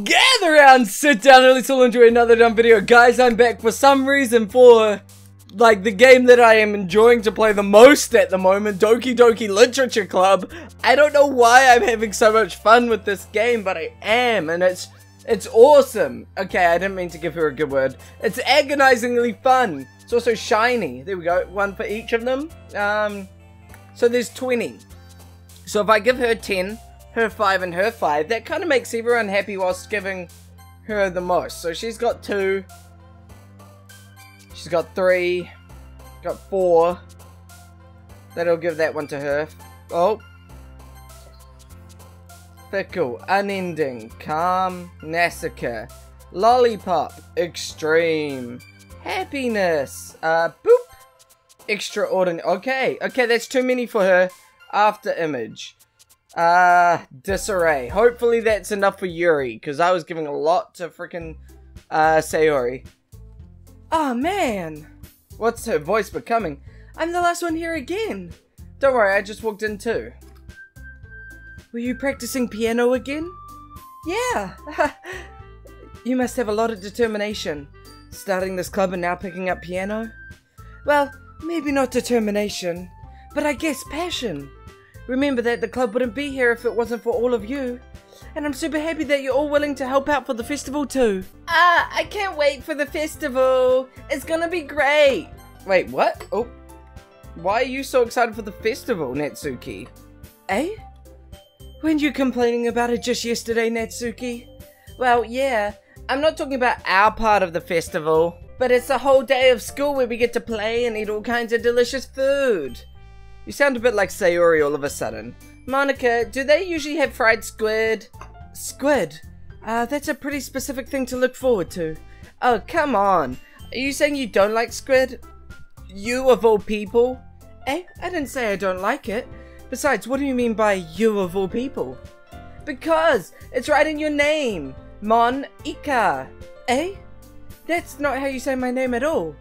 Gather around, sit down, and let's all enjoy another dumb video. Guys, I'm back for some reason for, like, the game that I am enjoying to play the most at the moment, Doki Doki Literature Club. I don't know why I'm having so much fun with this game, but I am, and it's awesome. Okay, I didn't mean to give her a good word. It's agonizingly fun. It's also shiny. There we go, one for each of them. So there's 20. So if I give her 10, her 5 and her 5, that kind of makes everyone happy whilst giving her the most. So she's got 2, she's got 3, got 4. That'll give that one to her. Oh. Fickle, unending, calm, massacre, lollipop, extreme, happiness, boop, extraordinary. Okay, that's too many for her. After image. Disarray. Hopefully that's enough for Yuri, because I was giving a lot to freaking Sayori. Oh man, what's her voice becoming? I'm the last one here again. Don't worry, I just walked in too. Were you practicing piano again? Yeah. You must have a lot of determination, starting this club and now picking up piano. Well, maybe not determination, but I guess passion. Remember that the club wouldn't be here if it wasn't for all of you. And I'm super happy that you're all willing to help out for the festival too. I can't wait for the festival. It's gonna be great. Wait, what? Oh. Why are you so excited for the festival, Natsuki? Eh? Weren't you complaining about it just yesterday, Natsuki? Well, yeah. I'm not talking about our part of the festival. But it's a whole day of school where we get to play and eat all kinds of delicious food. You sound a bit like Sayori all of a sudden. Monica, do they usually have fried squid? Squid? That's a pretty specific thing to look forward to. Oh, come on. Are you saying you don't like squid? You of all people? Eh? I didn't say I don't like it. Besides, what do you mean by you of all people? Because it's right in your name. Mon-ika. Eh? That's not how you say my name at all.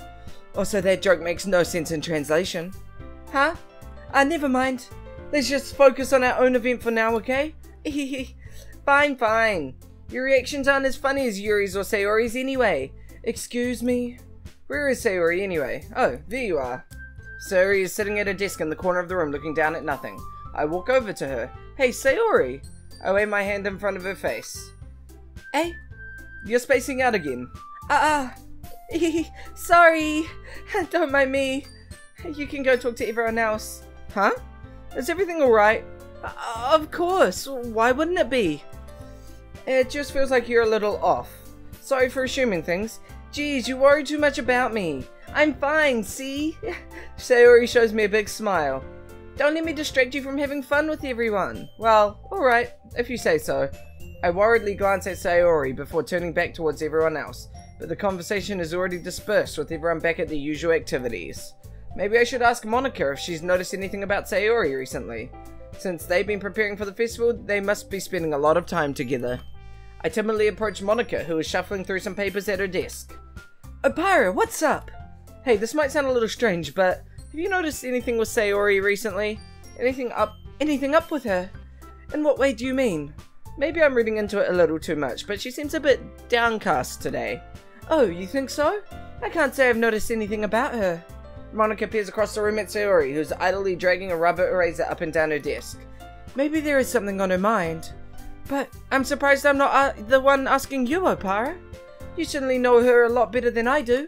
Also, that joke makes no sense in translation. Huh? Never mind. Let's just focus on our own event for now, okay? Fine. Your reactions aren't as funny as Yuri's or Sayori's anyway. Excuse me? Where is Sayori anyway? Oh, there you are. Sayori is sitting at a desk in the corner of the room looking down at nothing. I walk over to her. Hey, Sayori! I wave my hand in front of her face. Hey? You're spacing out again. Sorry. Don't mind me. You can go talk to everyone else. Huh? Is everything alright? Of course. Why wouldn't it be? It just feels like you're a little off. Sorry for assuming things. Geez, you worry too much about me. I'm fine, see? Sayori shows me a big smile. Don't let me distract you from having fun with everyone. Well, alright, if you say so. I worriedly glance at Sayori before turning back towards everyone else, but the conversation is already dispersed with everyone back at their usual activities. Maybe I should ask Monica if she's noticed anything about Sayori recently. Since they've been preparing for the festival, they must be spending a lot of time together. I timidly approach Monica, who is shuffling through some papers at her desk. Oparer, what's up? Hey, this might sound a little strange, but have you noticed anything with Sayori recently? Anything up with her? In what way do you mean? Maybe I'm reading into it a little too much, but she seems a bit downcast today. Oh, you think so? I can't say I've noticed anything about her. Monica peers across the room at Sayori, who's idly dragging a rubber eraser up and down her desk. Maybe there is something on her mind. But I'm surprised I'm not the one asking you, Oparer. You certainly know her a lot better than I do.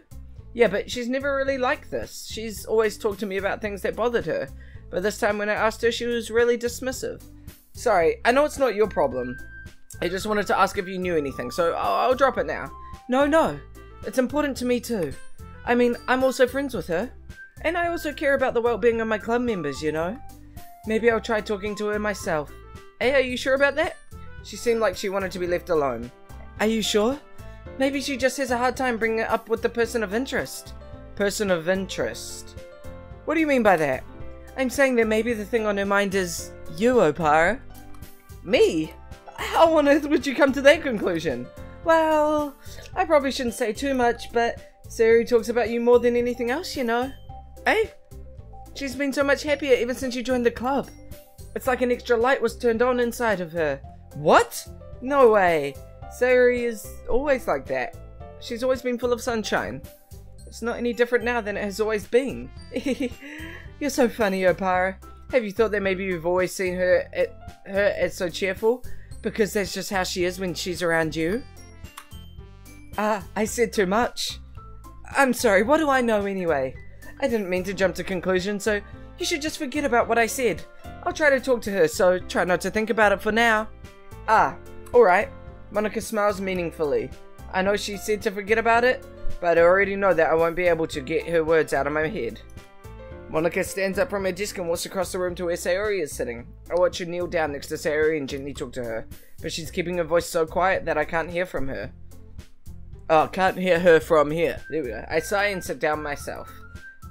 Yeah, but she's never really like this. She's always talked to me about things that bothered her. But this time when I asked her, she was really dismissive. Sorry, I know it's not your problem. I just wanted to ask if you knew anything, so I'll drop it now. No. It's important to me too. I mean, I'm also friends with her. And I also care about the well-being of my club members, you know? Maybe I'll try talking to her myself. Hey, are you sure about that? She seemed like she wanted to be left alone. Are you sure? Maybe she just has a hard time bringing it up with the person of interest. Person of interest? What do you mean by that? I'm saying that maybe the thing on her mind is you, Oparer. Me? How on earth would you come to that conclusion? Well, I probably shouldn't say too much, but Sayori talks about you more than anything else, you know. Eh? She's been so much happier ever since you joined the club. It's like an extra light was turned on inside of her. What? No way. Sayori is always like that. She's always been full of sunshine. It's not any different now than it has always been. You're so funny, Oparer. Have you thought that maybe you've always seen her as so cheerful? Because that's just how she is when she's around you? Ah, I said too much. I'm sorry, what do I know anyway? I didn't mean to jump to conclusions, so you should just forget about what I said. I'll try to talk to her, so try not to think about it for now. Ah, alright. Monika smiles meaningfully. I know she said to forget about it, but I already know that I won't be able to get her words out of my head. Monika stands up from her desk and walks across the room to where Sayori is sitting. I watch her kneel down next to Sayori and gently talk to her, but she's keeping her voice so quiet that I can't hear from her. Oh, can't hear her from here. There we go. I sigh and sit down myself.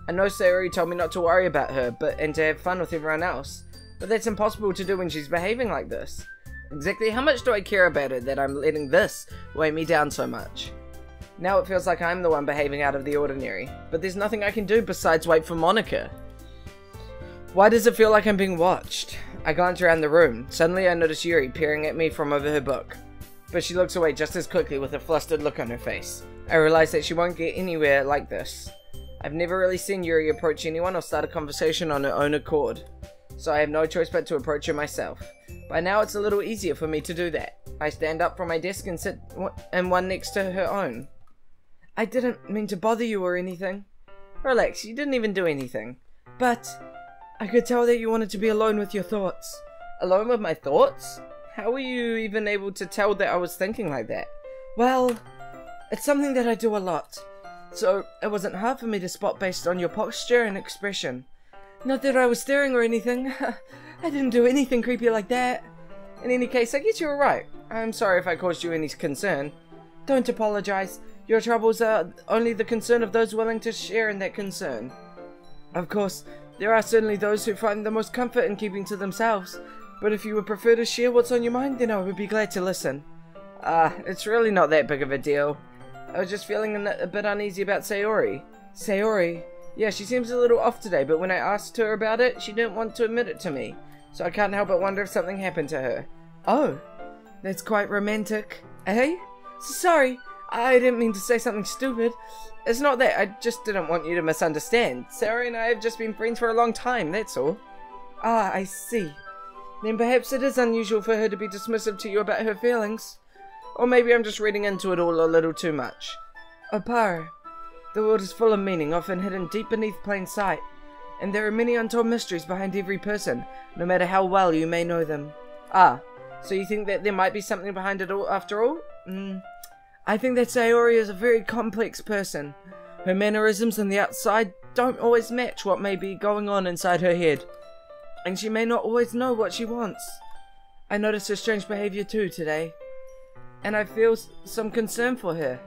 I know Sayori told me not to worry about her, and to have fun with everyone else, but that's impossible to do when she's behaving like this. Exactly how much do I care about her that I'm letting this weigh me down so much? Now it feels like I'm the one behaving out of the ordinary, but there's nothing I can do besides wait for Monika. Why does it feel like I'm being watched? I glance around the room. Suddenly I notice Yuri peering at me from over her book, but she looks away just as quickly with a flustered look on her face. I realize that she won't get anywhere like this. I've never really seen Yuri approach anyone or start a conversation on her own accord, so I have no choice but to approach her myself. By now it's a little easier for me to do that. I stand up from my desk and sit in one next to her own. I didn't mean to bother you or anything. Relax, you didn't even do anything. But I could tell that you wanted to be alone with your thoughts. Alone with my thoughts? How were you even able to tell that I was thinking like that? Well, it's something that I do a lot, so it wasn't hard for me to spot based on your posture and expression. Not that I was staring or anything. I didn't do anything creepy like that. In any case, I guess you were right. I'm sorry if I caused you any concern. Don't apologize. Your troubles are only the concern of those willing to share in that concern. Of course, there are certainly those who find the most comfort in keeping to themselves, but if you would prefer to share what's on your mind, then I would be glad to listen. It's really not that big of a deal. I was just feeling a bit uneasy about Sayori. Sayori? Yeah, she seems a little off today, but when I asked her about it, she didn't want to admit it to me, so I can't help but wonder if something happened to her. Oh, that's quite romantic. Eh? Sorry, I didn't mean to say something stupid. It's not that, I just didn't want you to misunderstand. Sayori and I have just been friends for a long time, that's all. Ah, I see. Then perhaps it is unusual for her to be dismissive to you about her feelings. Or maybe I'm just reading into it all a little too much. Oparer, the world is full of meaning, often hidden deep beneath plain sight. And there are many untold mysteries behind every person, no matter how well you may know them. Ah, so you think that there might be something behind it all after all? I think that Sayori is a very complex person. Her mannerisms on the outside don't always match what may be going on inside her head. And she may not always know what she wants. I noticed her strange behavior too today, and I feel some concern for her.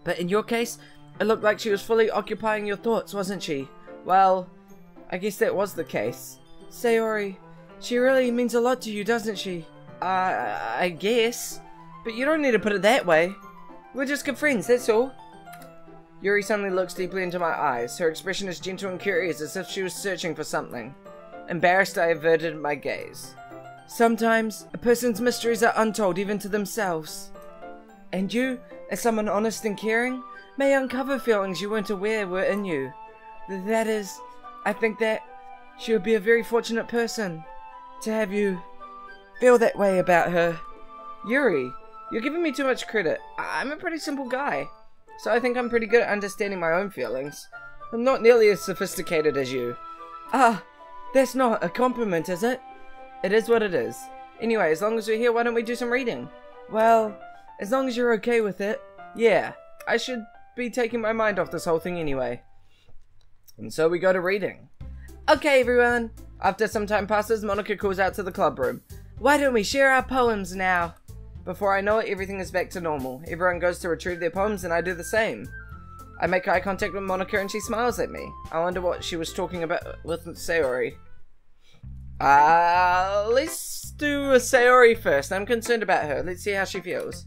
But in your case, it looked like she was fully occupying your thoughts, wasn't she? Well, I guess that was the case. Sayori, she really means a lot to you, doesn't she? I guess. But you don't need to put it that way. We're just good friends, that's all. Yuri suddenly looks deeply into my eyes. Her expression is gentle and curious, as if she was searching for something. Embarrassed, I averted my gaze. Sometimes, a person's mysteries are untold even to themselves. And you, as someone honest and caring, may uncover feelings you weren't aware were in you. That is, I think that she would be a very fortunate person to have you feel that way about her. Yuri, you're giving me too much credit. I'm a pretty simple guy, so I think I'm pretty good at understanding my own feelings. I'm not nearly as sophisticated as you. That's not a compliment, is it? It is what it is. Anyway, as long as we're here, why don't we do some reading? Well, as long as you're okay with it. Yeah, I should be taking my mind off this whole thing anyway. And so we go to reading. Okay, everyone. After some time passes, Monika calls out to the club room. Why don't we share our poems now? Before I know it, everything is back to normal. Everyone goes to retrieve their poems and I do the same. I make eye contact with Monika and she smiles at me. I wonder what she was talking about with Sayori. Let's do a Sayori first. I'm concerned about her. Let's see how she feels.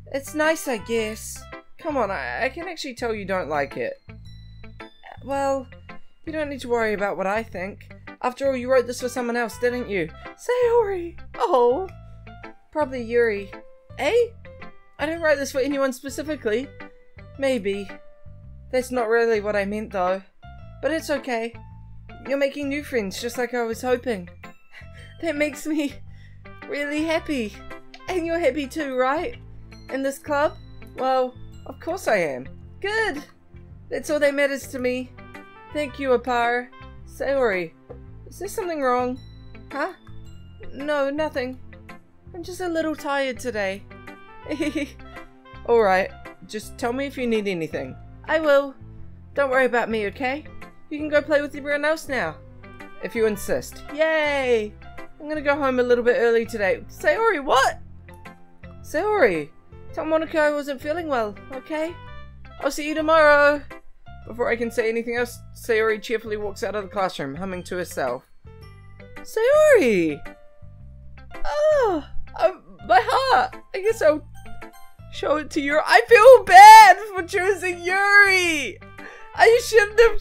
It's nice, I guess. Come on, I can actually tell you don't like it. Well, you don't need to worry about what I think. After all, you wrote this for someone else, didn't you? Sayori! Oh! Probably Yuri. Eh? I didn't write this for anyone specifically. Maybe. That's not really what I meant though. But it's okay. You're making new friends just like I was hoping. That makes me really happy. And you're happy too, right? In this club? Well, of course I am. Good. That's all that matters to me. Thank you, Oparer. Sayori, is there something wrong? Huh? No, nothing. I'm just a little tired today. Alright, just tell me if you need anything. I will. Don't worry about me, okay? You can go play with everyone else now. If you insist. Yay! I'm gonna go home a little bit early today. Sayori, what? Sayori, tell Monica I wasn't feeling well, okay? I'll see you tomorrow. Before I can say anything else, Sayori cheerfully walks out of the classroom, humming to herself. Sayori! Oh, my heart! I guess I'll show it to Yuri. I feel bad for choosing Yuri! I should have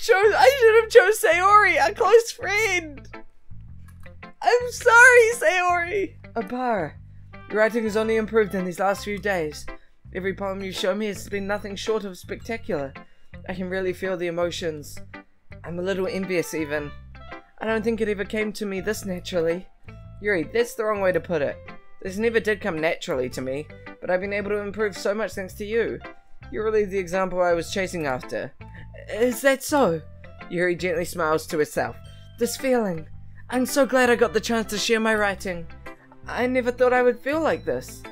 chose Sayori, a close friend! I'm sorry, Sayori! Oparer, your writing has only improved in these last few days. Every poem you show me has been nothing short of spectacular. I can really feel the emotions. I'm a little envious even. I don't think it ever came to me this naturally. Yuri, that's the wrong way to put it. This never did come naturally to me, but I've been able to improve so much thanks to you. You're really the example I was chasing after. Is that so? Yuri gently smiles to herself. This feeling. I'm so glad I got the chance to share my writing. I never thought I would feel like this.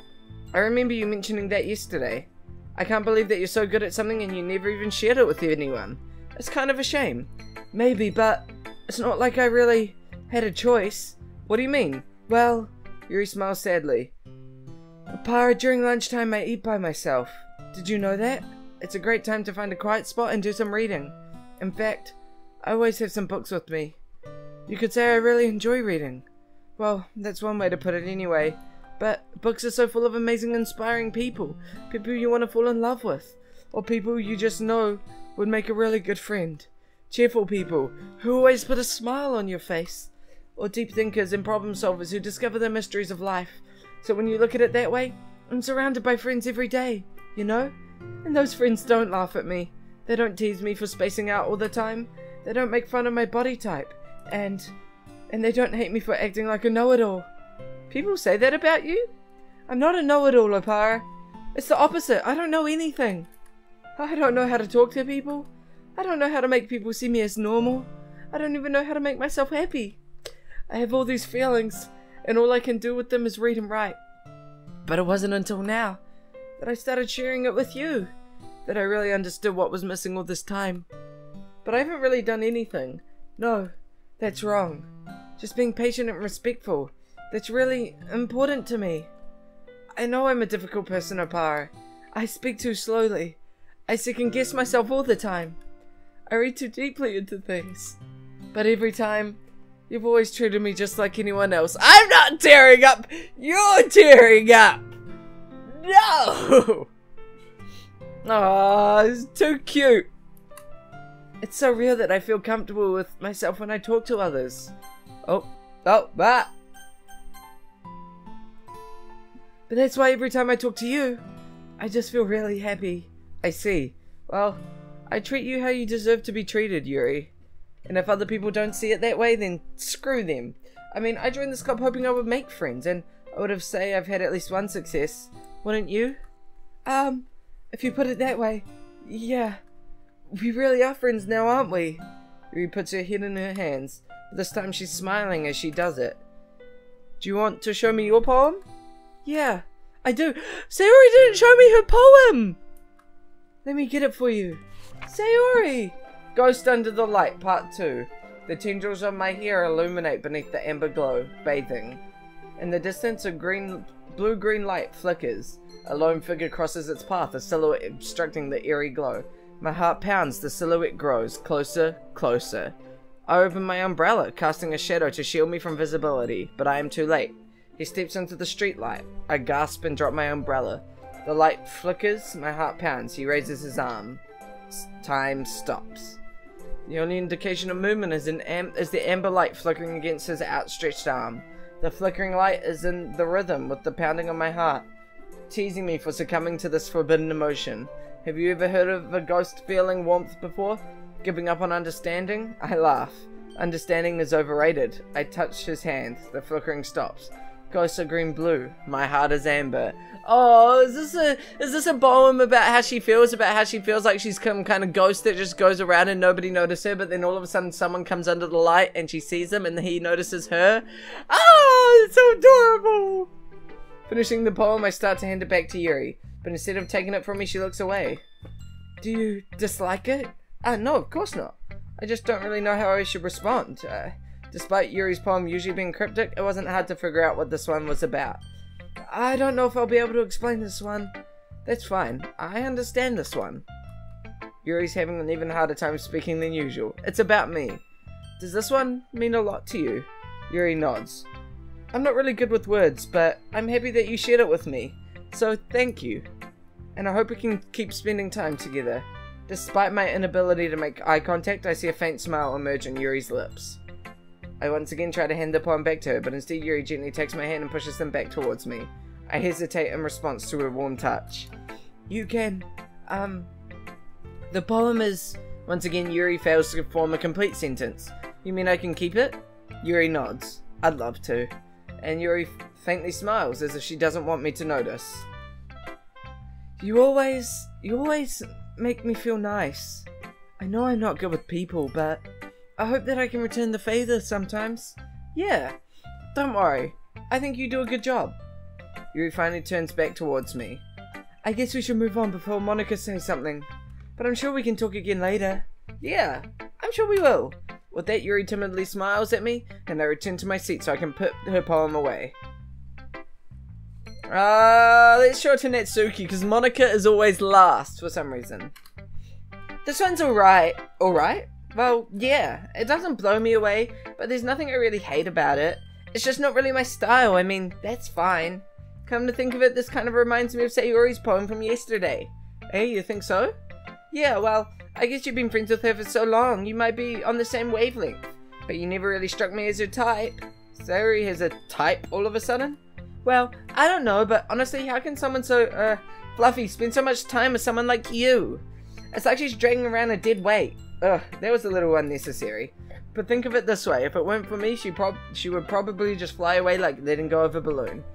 I remember you mentioning that yesterday. I can't believe that you're so good at something and you never even shared it with anyone. It's kind of a shame. Maybe, but it's not like I really had a choice. What do you mean? Well, Yuri smiles sadly. Oparer, during lunchtime I eat by myself. Did you know that? It's a great time to find a quiet spot and do some reading. In fact, I always have some books with me. You could say I really enjoy reading. Well, that's one way to put it anyway. But books are so full of amazing, inspiring people. People you want to fall in love with. Or people you just know would make a really good friend. Cheerful people who always put a smile on your face. Or deep thinkers and problem solvers who discover the mysteries of life. So when you look at it that way, I'm surrounded by friends every day, you know? And those friends don't laugh at me. They don't tease me for spacing out all the time. They don't make fun of my body type. And they don't hate me for acting like a know-it-all. People say that about you? I'm not a know-it-all, Oparer. It's the opposite. I don't know anything. I don't know how to talk to people. I don't know how to make people see me as normal. I don't even know how to make myself happy. I have all these feelings, and all I can do with them is read and write. But it wasn't until now that I started sharing it with you that I really understood what was missing all this time. But I haven't really done anything. No, that's wrong. Just being patient and respectful. That's really important to me. I know I'm a difficult person, Oparer. I speak too slowly. I second-guess myself all the time. I read too deeply into things. But every time, you've always treated me just like anyone else. I'm not tearing up! You're tearing up! No! Aw, it's too cute. It's so real that I feel comfortable with myself when I talk to others. But that's why every time I talk to you, I just feel really happy. I see. Well, I treat you how you deserve to be treated, Yuri. And if other people don't see it that way, then screw them. I mean, I joined this club hoping I would make friends, and I would have say I've had at least one success. Wouldn't you? If you put it that way, yeah. We really are friends now, aren't we? Yuri puts her head in her hands. This time she's smiling as she does it. Do you want to show me your poem? Yeah, I do. Sayori didn't show me her poem! Let me get it for you. Sayori! Ghost Under the Light, Part 2. The tendrils of my hair illuminate beneath the amber glow, bathing. In the distance, a blue-green light flickers. A lone figure crosses its path, a silhouette obstructing the eerie glow. My heart pounds, the silhouette grows. Closer, closer. I open my umbrella, casting a shadow to shield me from visibility, but I am too late. He steps into the streetlight. I gasp and drop my umbrella. The light flickers, my heart pounds. He raises his arm. Time stops. The only indication of movement is the amber light flickering against his outstretched arm. The flickering light is in the rhythm with the pounding of my heart, teasing me for succumbing to this forbidden emotion. Have you ever heard of a ghost feeling warmth before? Giving up on understanding? I laugh. Understanding is overrated. I touch his hand. The flickering stops. Ghosts are green-blue. My heart is amber. Oh, is this a poem about how she feels? About how she feels like she's some kind of ghost that just goes around and nobody notices her, but then all of a sudden someone comes under the light and she sees him and he notices her? Oh, it's so adorable! Finishing the poem, I start to hand it back to Yuri, but instead of taking it from me, she looks away. Do you dislike it? No, of course not. I just don't really know how I should respond. Despite Yuri's poem usually being cryptic, it wasn't hard to figure out what this one was about. I don't know if I'll be able to explain this one. That's fine. I understand this one. Yuri's having an even harder time speaking than usual. It's about me. Does this one mean a lot to you? Yuri nods. I'm not really good with words, but I'm happy that you shared it with me. So thank you. And I hope we can keep spending time together. Despite my inability to make eye contact, I see a faint smile emerge on Yuri's lips. I once again try to hand the poem back to her, but instead Yuri gently takes my hand and pushes them back towards me. I hesitate in response to her warm touch. You can, the poem is... Once again, Yuri fails to form a complete sentence. You mean I can keep it? Yuri nods. I'd love to. And Yuri faintly smiles as if she doesn't want me to notice. You always make me feel nice. I know I'm not good with people, but I hope that I can return the favor sometimes. Yeah, don't worry. I think you do a good job. Yuri finally turns back towards me. I guess we should move on before Monica says something. But I'm sure we can talk again later. Yeah, I'm sure we will. With that, Yuri timidly smiles at me, and I return to my seat so I can put her poem away. Let's show it to Natsuki, because Monica is always last for some reason. This one's alright. Alright? Well, yeah, it doesn't blow me away, but there's nothing I really hate about it. It's just not really my style. I mean, that's fine. Come to think of it, this kind of reminds me of Sayori's poem from yesterday. Hey, you think so? Yeah, well, I guess you've been friends with her for so long, you might be on the same wavelength. But you never really struck me as your type. Sayori has a type all of a sudden? Well, I don't know, but honestly, how can someone so, fluffy spend so much time with someone like you? It's like she's dragging around a dead weight. Ugh, that was a little unnecessary. But think of it this way, if it weren't for me, she would probably just fly away like letting go of a balloon.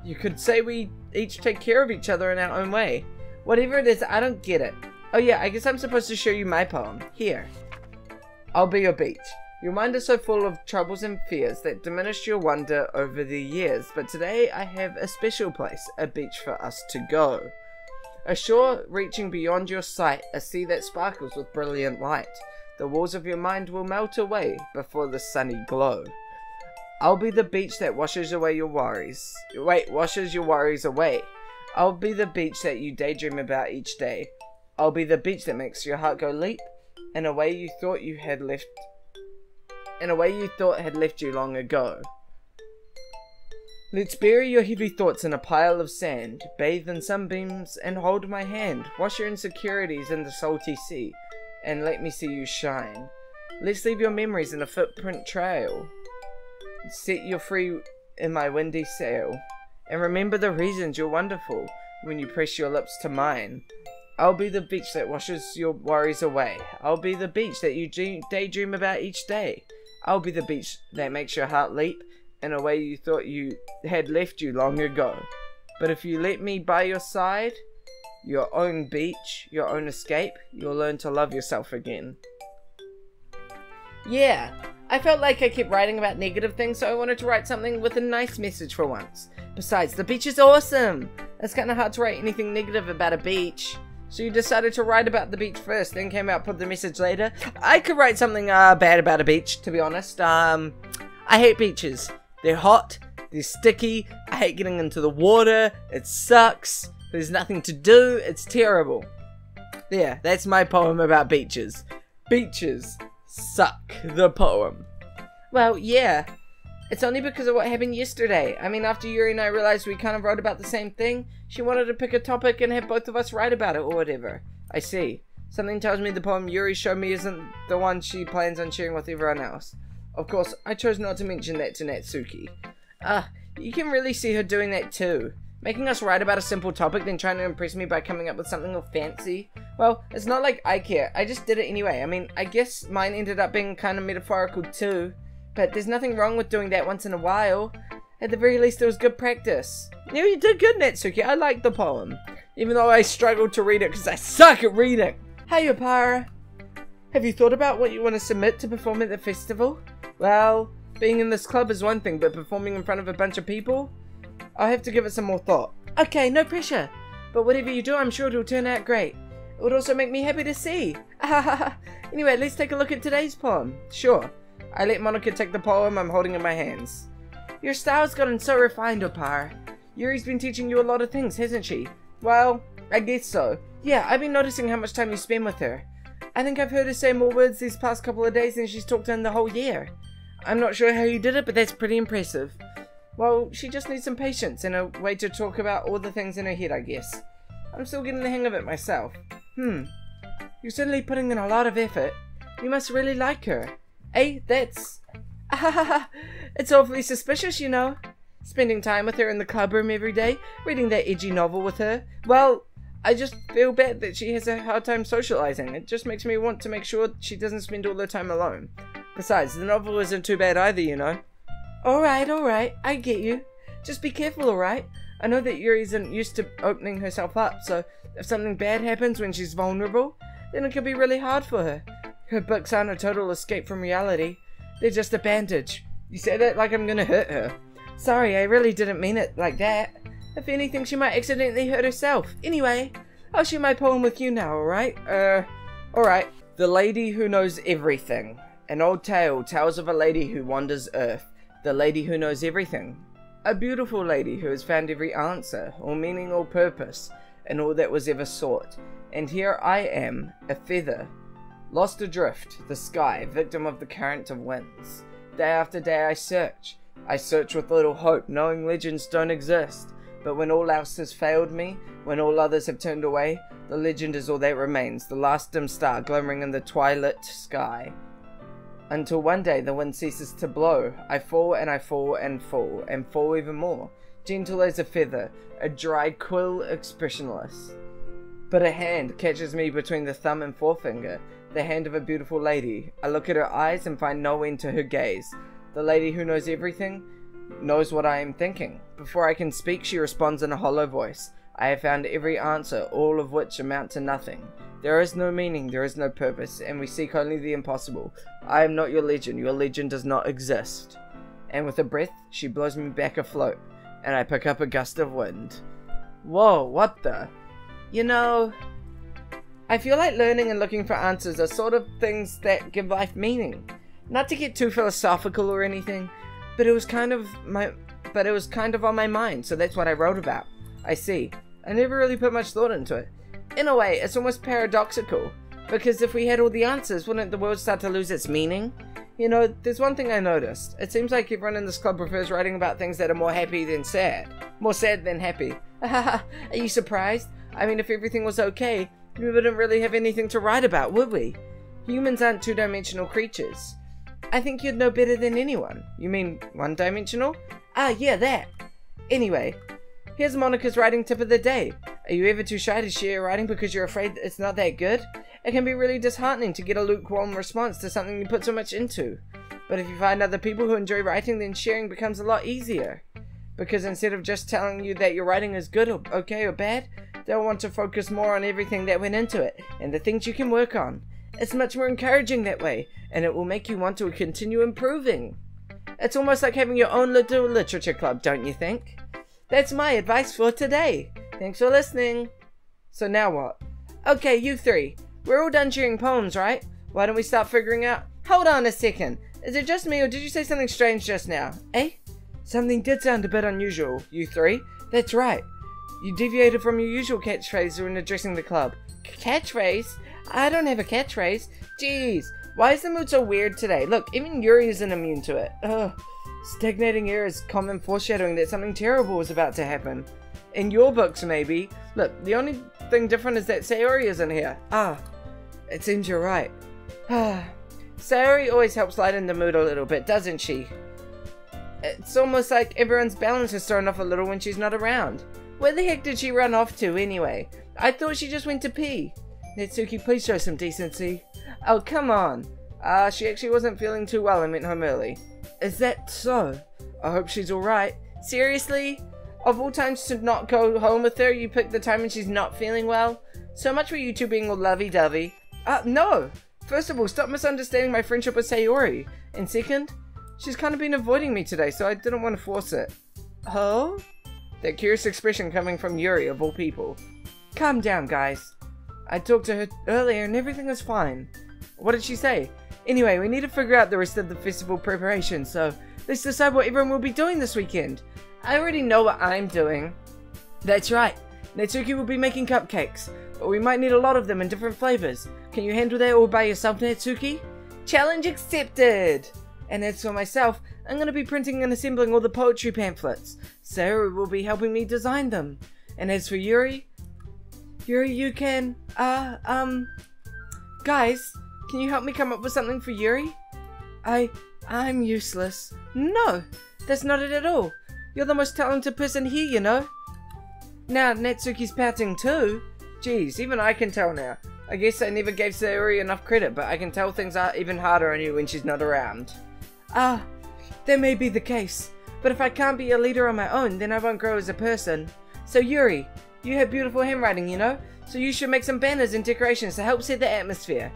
You could say we each take care of each other in our own way. Whatever it is, I don't get it. Oh yeah, I guess I'm supposed to show you my poem. Here. I'll be your beach. Your mind is so full of troubles and fears that diminished your wonder over the years, but today I have a special place, a beach for us to go. A shore reaching beyond your sight, a sea that sparkles with brilliant light. The walls of your mind will melt away before the sunny glow. I'll be the beach that washes away your worries. Washes your worries away. I'll be the beach that you daydream about each day. I'll be the beach that makes your heart go leap in a way you thought had left you long ago. Let's bury your heavy thoughts in a pile of sand, bathe in sunbeams and hold my hand, wash your insecurities in the salty sea, and let me see you shine. Let's leave your memories in a footprint trail, set you free in my windy sail, and remember the reasons you're wonderful when you press your lips to mine. I'll be the beach that washes your worries away. I'll be the beach that you daydream about each day. I'll be the beach that makes your heart leap in a way you thought had left you long ago. But if you let me by your side, your own beach, your own escape, you'll learn to love yourself again. Yeah, I felt like I kept writing about negative things, so I wanted to write something with a nice message for once. Besides, the beach is awesome! It's kind of hard to write anything negative about a beach. So you decided to write about the beach first, then came out with the message later. I could write something bad about a beach, to be honest. I hate beaches. They're hot, they're sticky, I hate getting into the water, it sucks, there's nothing to do, it's terrible. Yeah, that's my poem about beaches. Beaches suck, the poem. Well, yeah. It's only because of what happened yesterday. I mean, after Yuri and I realized we kind of wrote about the same thing, she wanted to pick a topic and have both of us write about it or whatever. I see. Something tells me the poem Yuri showed me isn't the one she plans on sharing with everyone else. Of course, I chose not to mention that to Natsuki. You can really see her doing that too. Making us write about a simple topic, then trying to impress me by coming up with something all fancy. Well, it's not like I care, I just did it anyway. I mean, I guess mine ended up being kind of metaphorical too. But there's nothing wrong with doing that once in a while. At the very least, it was good practice. Yeah, you did good, Natsuki. I liked the poem. Even though I struggled to read it because I suck at reading. Hey, Oparer. Have you thought about what you want to submit to perform at the festival? Well, being in this club is one thing, but performing in front of a bunch of people? I'll have to give it some more thought. Okay, no pressure. But whatever you do, I'm sure it'll turn out great. It would also make me happy to see. Anyway, let's take a look at today's poem. Sure. I let Monica take the poem I'm holding in my hands. Your style's gotten so refined, Oparer. Yuri's been teaching you a lot of things, hasn't she? Well, I guess so. Yeah, I've been noticing how much time you spend with her. I think I've heard her say more words these past couple of days than she's talked in the whole year. I'm not sure how you did it, but that's pretty impressive. Well, she just needs some patience and a way to talk about all the things in her head, I guess. I'm still getting the hang of it myself. You're certainly putting in a lot of effort. You must really like her. That's... It's awfully suspicious, you know. Spending time with her in the clubroom every day, reading that edgy novel with her. Well, I just feel bad that she has a hard time socializing. It just makes me want to make sure she doesn't spend all her time alone. Besides, the novel isn't too bad either, you know. Alright, I get you. Just be careful, alright? I know that Yuri isn't used to opening herself up, so if something bad happens when she's vulnerable, then it can be really hard for her. Her books aren't a total escape from reality. They're just a bandage. You say that like I'm gonna hurt her. Sorry, I really didn't mean it like that. If anything, she might accidentally hurt herself. Anyway, I'll share my poem with you now, alright? Alright. The Lady Who Knows Everything. An old tale tells of a lady who wanders earth. The lady who knows everything. A beautiful lady who has found every answer, all meaning, all purpose, and all that was ever sought. And here I am, a feather, lost adrift, the sky, victim of the current of winds. Day after day I search with little hope, knowing legends don't exist. But when all else has failed me, when all others have turned away, the legend is all that remains, the last dim star glimmering in the twilit sky. Until one day the wind ceases to blow, I fall and I fall and fall, and fall even more, gentle as a feather, a dry quill expressionless. But a hand catches me between the thumb and forefinger, the hand of a beautiful lady. I look at her eyes and find no end to her gaze. The lady who knows everything knows what I am thinking. Before I can speak, she responds in a hollow voice. I have found every answer, all of which amount to nothing. There is no meaning, there is no purpose, and we seek only the impossible. I am not your legend does not exist. And with a breath, she blows me back afloat, and I pick up a gust of wind. Whoa, what the? You know, I feel like learning and looking for answers are sort of things that give life meaning. Not to get too philosophical or anything, but it was kind of on my mind, so that's what I wrote about. I see. I never really put much thought into it. In a way, it's almost paradoxical, because if we had all the answers, wouldn't the world start to lose its meaning? You know, there's one thing I noticed. It seems like everyone in this club prefers writing about things that are more happy than sad. More sad than happy. Are you surprised? I mean, if everything was okay, we wouldn't really have anything to write about, would we? Humans aren't two-dimensional creatures. I think you'd know better than anyone. You mean one-dimensional? Ah, yeah, that. Anyway, here's Monica's writing tip of the day. Are you ever too shy to share your writing because you're afraid it's not that good? It can be really disheartening to get a lukewarm response to something you put so much into. But if you find other people who enjoy writing, then sharing becomes a lot easier. Because instead of just telling you that your writing is good or okay or bad, they'll want to focus more on everything that went into it and the things you can work on. It's much more encouraging that way, and it will make you want to continue improving. It's almost like having your own little literature club, don't you think? That's my advice for today. Thanks for listening. So now what? Okay, you three. We're all done sharing poems, right? Why don't we start figuring out... Hold on a second. Is it just me, or did you say something strange just now? Eh? Something did sound a bit unusual, you three. That's right. You deviated from your usual catchphrase when addressing the club. Catchphrase? I don't have a catchphrase. Jeez, why is the mood so weird today? Look, even Yuri isn't immune to it. Ugh. Stagnating air is common foreshadowing that something terrible is about to happen. In your books, maybe. Look, the only thing different is that Sayori isn't here. Ah, it seems you're right. Sayori always helps lighten the mood a little bit, doesn't she? It's almost like everyone's balance is thrown off a little when she's not around. Where the heck did she run off to anyway? I thought she just went to pee. Natsuki, please show some decency. Oh, come on. She actually wasn't feeling too well and went home early. Is that so? I hope she's alright. Seriously? Of all times to not go home with her, you picked the time when she's not feeling well? So much for you two being all lovey-dovey. No! First of all, stop misunderstanding my friendship with Sayori. And second, she's kind of been avoiding me today, so I didn't want to force it. Oh? That curious expression coming from Yuri, of all people. Calm down, guys. I talked to her earlier and everything is fine. What did she say? Anyway, we need to figure out the rest of the festival preparation, so let's decide what everyone will be doing this weekend. I already know what I'm doing. That's right. Natsuki will be making cupcakes, but we might need a lot of them in different flavors. Can you handle that all by yourself, Natsuki? Challenge accepted! And as for myself, I'm going to be printing and assembling all the poetry pamphlets. Sayori will be helping me design them. And as for Yuri, you can, guys, can you help me come up with something for Yuri? I'm useless. No, that's not it at all. You're the most talented person here, you know. Now, Natsuki's pouting too. Geez, even I can tell now. I guess I never gave Sayori enough credit, but I can tell things are even harder on you when she's not around. That may be the case. But if I can't be a leader on my own, then I won't grow as a person. So Yuri, you have beautiful handwriting, you know? So you should make some banners and decorations to help set the atmosphere.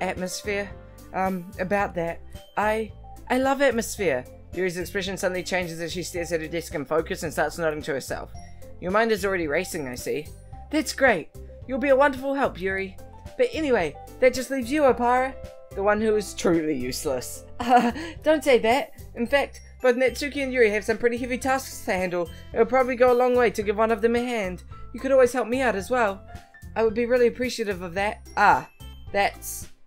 Atmosphere? About that. I love atmosphere. Yuri's expression suddenly changes as she stares at her desk in focus and starts nodding to herself. Your mind is already racing, I see. That's great. You'll be a wonderful help, Yuri. But anyway, that just leaves you, Oparer. The one who is truly useless. Don't say that. In fact, both Natsuki and Yuri have some pretty heavy tasks to handle. It would probably go a long way to give one of them a hand. You could always help me out as well. I would be really appreciative of that.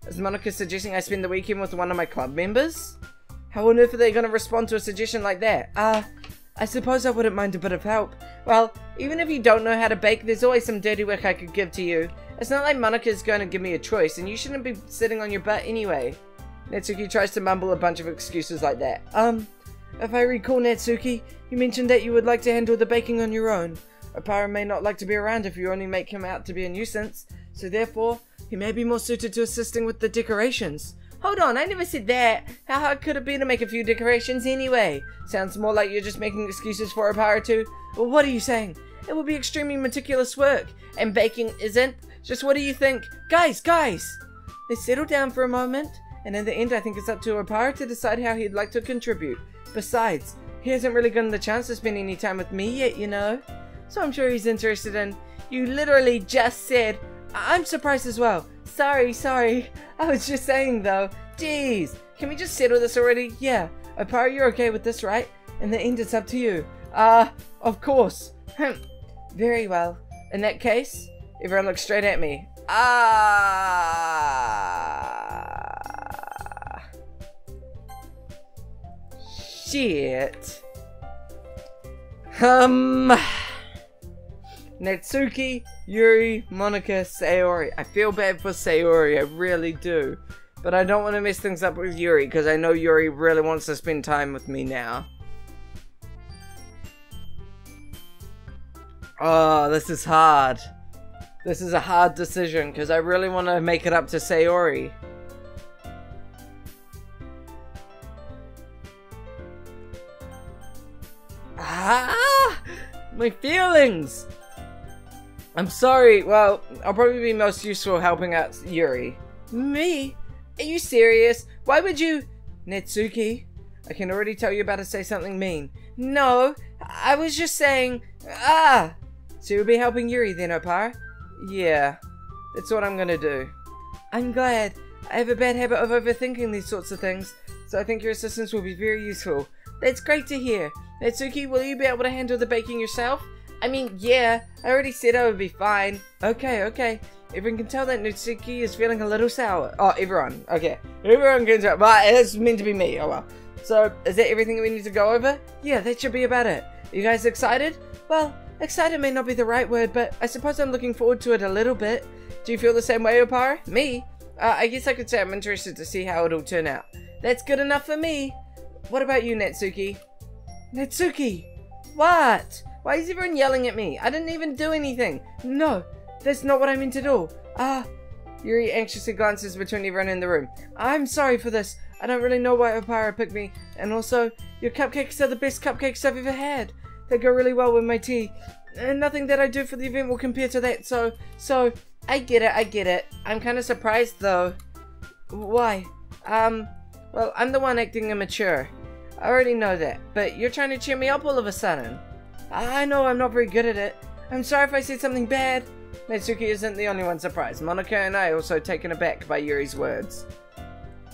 Is Monica suggesting I spend the weekend with one of my club members? How on earth are they going to respond to a suggestion like that? I suppose I wouldn't mind a bit of help. Well, even if you don't know how to bake, there's always some dirty work I could give to you. It's not like Monica's going to give me a choice, and you shouldn't be sitting on your butt anyway. Natsuki tries to mumble a bunch of excuses like that. If I recall, Natsuki, you mentioned that you would like to handle the baking on your own. Oparer may not like to be around if you only make him out to be a nuisance, so therefore, he may be more suited to assisting with the decorations. Hold on, I never said that. How hard could it be to make a few decorations anyway? Sounds more like you're just making excuses for Oparer too. Well, what are you saying? It will be extremely meticulous work, and baking isn't. Just what do you think? Guys! Let's settle down for a moment, and in the end I think it's up to Oparer to decide how he'd like to contribute. Besides, he hasn't really gotten the chance to spend any time with me yet, you know. So I'm sure he's interested in... You literally just said... I'm surprised as well. Sorry. I was just saying though. Jeez. Can we just settle this already? Yeah. Oparer, you're okay with this, right? In the end, it's up to you. Of course. Very well. In that case, everyone look straight at me. Shit. Natsuki, Yuri, Monica, Sayori. I feel bad for Sayori, I really do. But I don't want to mess things up with Yuri, because I know Yuri really wants to spend time with me now. Oh, this is hard. This is a hard decision, because I really want to make it up to Sayori. My feelings! I'm sorry, well, I'll probably be most useful helping out Yuri. Me? Are you serious? Why would you... Natsuki, I can already tell you're about to say something mean. No, I was just saying... So you'll be helping Yuri then, Oparer? Yeah, that's what I'm gonna do. I'm glad. I have a bad habit of overthinking these sorts of things, so I think your assistance will be very useful. That's great to hear. Natsuki, will you be able to handle the baking yourself? I mean, yeah, I already said I would be fine. Okay. Everyone can tell that Natsuki is feeling a little sour. Oh, everyone. Okay. Everyone can tell. But it's meant to be me. Oh, well. So, is that everything we need to go over? Yeah, that should be about it. Are you guys excited? Well, excited may not be the right word, but I suppose I'm looking forward to it a little bit. Do you feel the same way, Oparer? Me? I guess I could say I'm interested to see how it'll turn out. That's good enough for me. What about you, Natsuki? Natsuki! What? Why is everyone yelling at me? I didn't even do anything. No, that's not what I meant at all. Yuri anxiously glances between everyone in the room. I'm sorry for this. I don't really know why Oparer picked me. And also, your cupcakes are the best cupcakes I've ever had. They go really well with my tea. And nothing that I do for the event will compare to that, so, I get it. I'm kind of surprised, though. Why? Well, I'm the one acting immature. I already know that, but you're trying to cheer me up all of a sudden. I know I'm not very good at it. I'm sorry if I said something bad. Natsuki isn't the only one surprised. Monica and I are also taken aback by Yuri's words.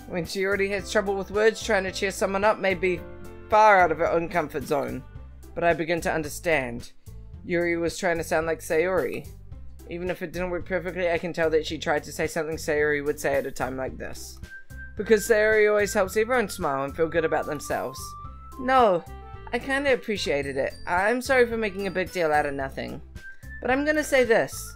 When she already has trouble with words, trying to cheer someone up may be far out of her own comfort zone. But I begin to understand. Yuri was trying to sound like Sayori. Even if it didn't work perfectly, I can tell that she tried to say something Sayori would say at a time like this. Because Sayori always helps everyone smile and feel good about themselves. No, I kinda appreciated it. I'm sorry for making a big deal out of nothing. But I'm gonna say this.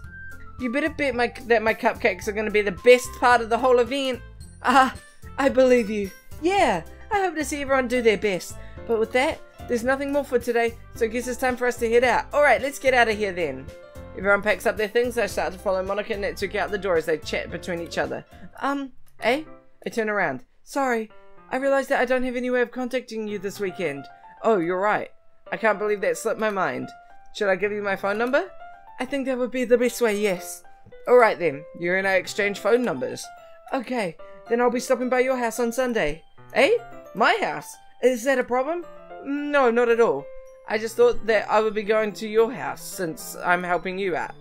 You better bet that my cupcakes are gonna be the best part of the whole event. I believe you. Yeah, I hope to see everyone do their best. But with that, there's nothing more for today, so I guess it's time for us to head out. Alright, let's get out of here then. Everyone packs up their things, they start to follow Monica and Natsuki out the door as they chat between each other. I turn around. Sorry, I realized that I don't have any way of contacting you this weekend. Oh, you're right. I can't believe that slipped my mind. Should I give you my phone number? I think that would be the best way, yes. Alright then, you and I exchange phone numbers. Okay, then I'll be stopping by your house on Sunday. Eh? My house? Is that a problem? No, not at all. I just thought that I would be going to your house since I'm helping you out.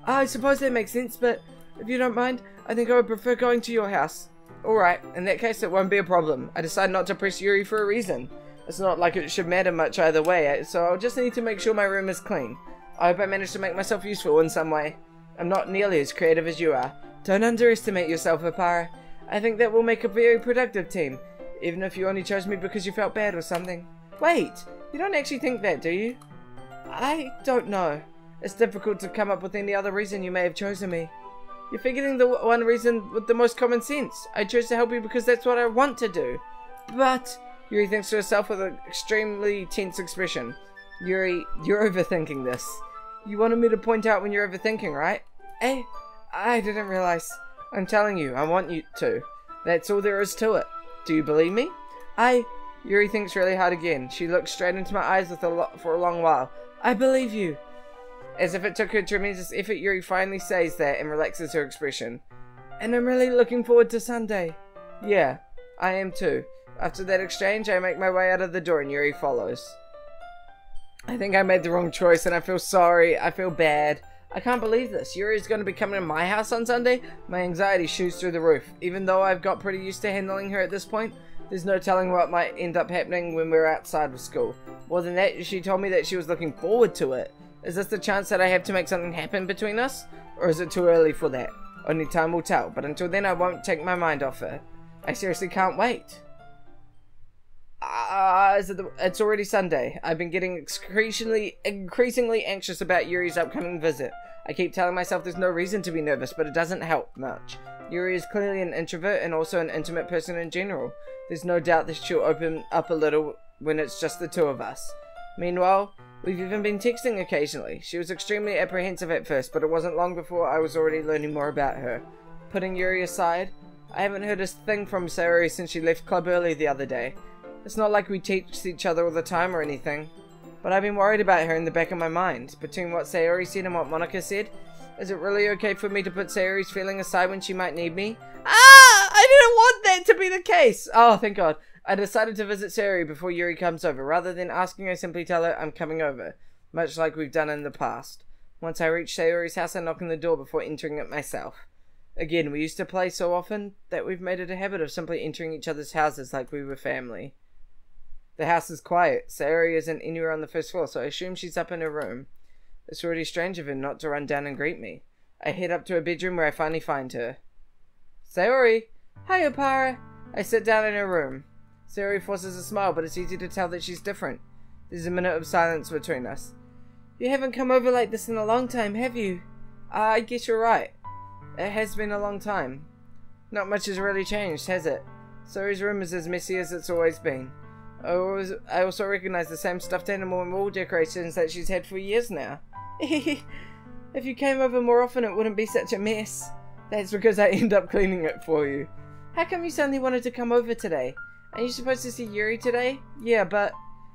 I suppose that makes sense, but if you don't mind, I think I would prefer going to your house. Alright, in that case it won't be a problem. I decided not to press Yuri for a reason. It's not like it should matter much either way, so I'll just need to make sure my room is clean. I hope I managed to make myself useful in some way. I'm not nearly as creative as you are. Don't underestimate yourself, Oparer. I think that will make a very productive team, even if you only chose me because you felt bad or something. Wait, you don't actually think that, do you? I don't know. It's difficult to come up with any other reason you may have chosen me. You're forgetting the one reason with the most common sense. I chose to help you because that's what I want to do. But, Yuri thinks to herself with an extremely tense expression. Yuri, you're overthinking this. You wanted me to point out when you're overthinking, right? Eh? I didn't realize. I'm telling you, I want you to. That's all there is to it. Do you believe me? Yuri thinks really hard again. She looks straight into my eyes for a long while. I believe you. As if it took her tremendous effort, Yuri finally says that and relaxes her expression. And I'm really looking forward to Sunday. Yeah, I am too. After that exchange, I make my way out of the door and Yuri follows. I think I made the wrong choice and I feel sorry. I feel bad. I can't believe this. Yuri is going to be coming to my house on Sunday? My anxiety shoots through the roof. Even though I've got pretty used to handling her at this point, there's no telling what might end up happening when we're outside of school. More than that, she told me that she was looking forward to it. Is this the chance that I have to make something happen between us? Or is it too early for that? Only time will tell, but until then I won't take my mind off her. I seriously can't wait. It's already Sunday. I've been getting increasingly anxious about Yuri's upcoming visit. I keep telling myself there's no reason to be nervous, but it doesn't help much. Yuri is clearly an introvert and also an intimate person in general. There's no doubt that she'll open up a little when it's just the two of us. Meanwhile, we've even been texting occasionally. She was extremely apprehensive at first, but it wasn't long before I was already learning more about her. Putting Yuri aside, I haven't heard a thing from Sayori since she left club early the other day. It's not like we text each other all the time or anything, but I've been worried about her in the back of my mind. Between what Sayori said and what Monica said, is it really okay for me to put Sayori's feeling aside when she might need me? I didn't want that to be the case! Oh, thank God. I decided to visit Sayori before Yuri comes over. Rather than asking her, simply tell her I'm coming over, much like we've done in the past. Once I reach Sayori's house, I knock on the door before entering it myself. Again, we used to play so often that we've made it a habit of simply entering each other's houses like we were family. The house is quiet. Sayori isn't anywhere on the first floor, so I assume she's up in her room. It's already strange of her not to run down and greet me. I head up to her bedroom where I finally find her. Sayori! Hi, Oparer! I sit down in her room. Sayori forces a smile, but it's easy to tell that she's different. There's a minute of silence between us. You haven't come over like this in a long time, have you? I guess you're right. It has been a long time. Not much has really changed, has it? Sayori's room is as messy as it's always been. I also recognize the same stuffed animal and wall decorations that she's had for years now. If you came over more often, it wouldn't be such a mess. That's because I end up cleaning it for you. How come you suddenly wanted to come over today? Aren't you supposed to see Yuri today? Yeah, but...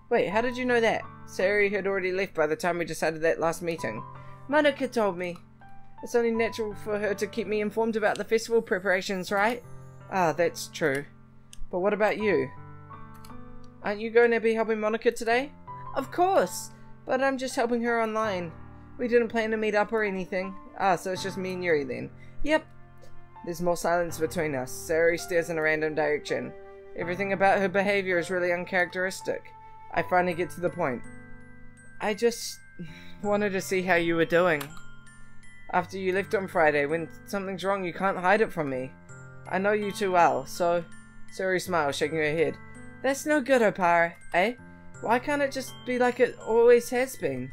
Wait, how did you know that? Sayori had already left by the time we decided that last meeting. Monica told me. It's only natural for her to keep me informed about the festival preparations, right? Ah, that's true. But what about you? Aren't you going to be helping Monica today? Of course! But I'm just helping her online. We didn't plan to meet up or anything. Ah, so it's just me and Yuri then. Yep. There's more silence between us. Sayori stares in a random direction. Everything about her behavior is really uncharacteristic. I finally get to the point. I just wanted to see how you were doing. After you left on Friday, when something's wrong, you can't hide it from me. I know you too well, so... Sayori smiles, shaking her head. That's no good, Oparer, eh? Why can't it just be like it always has been?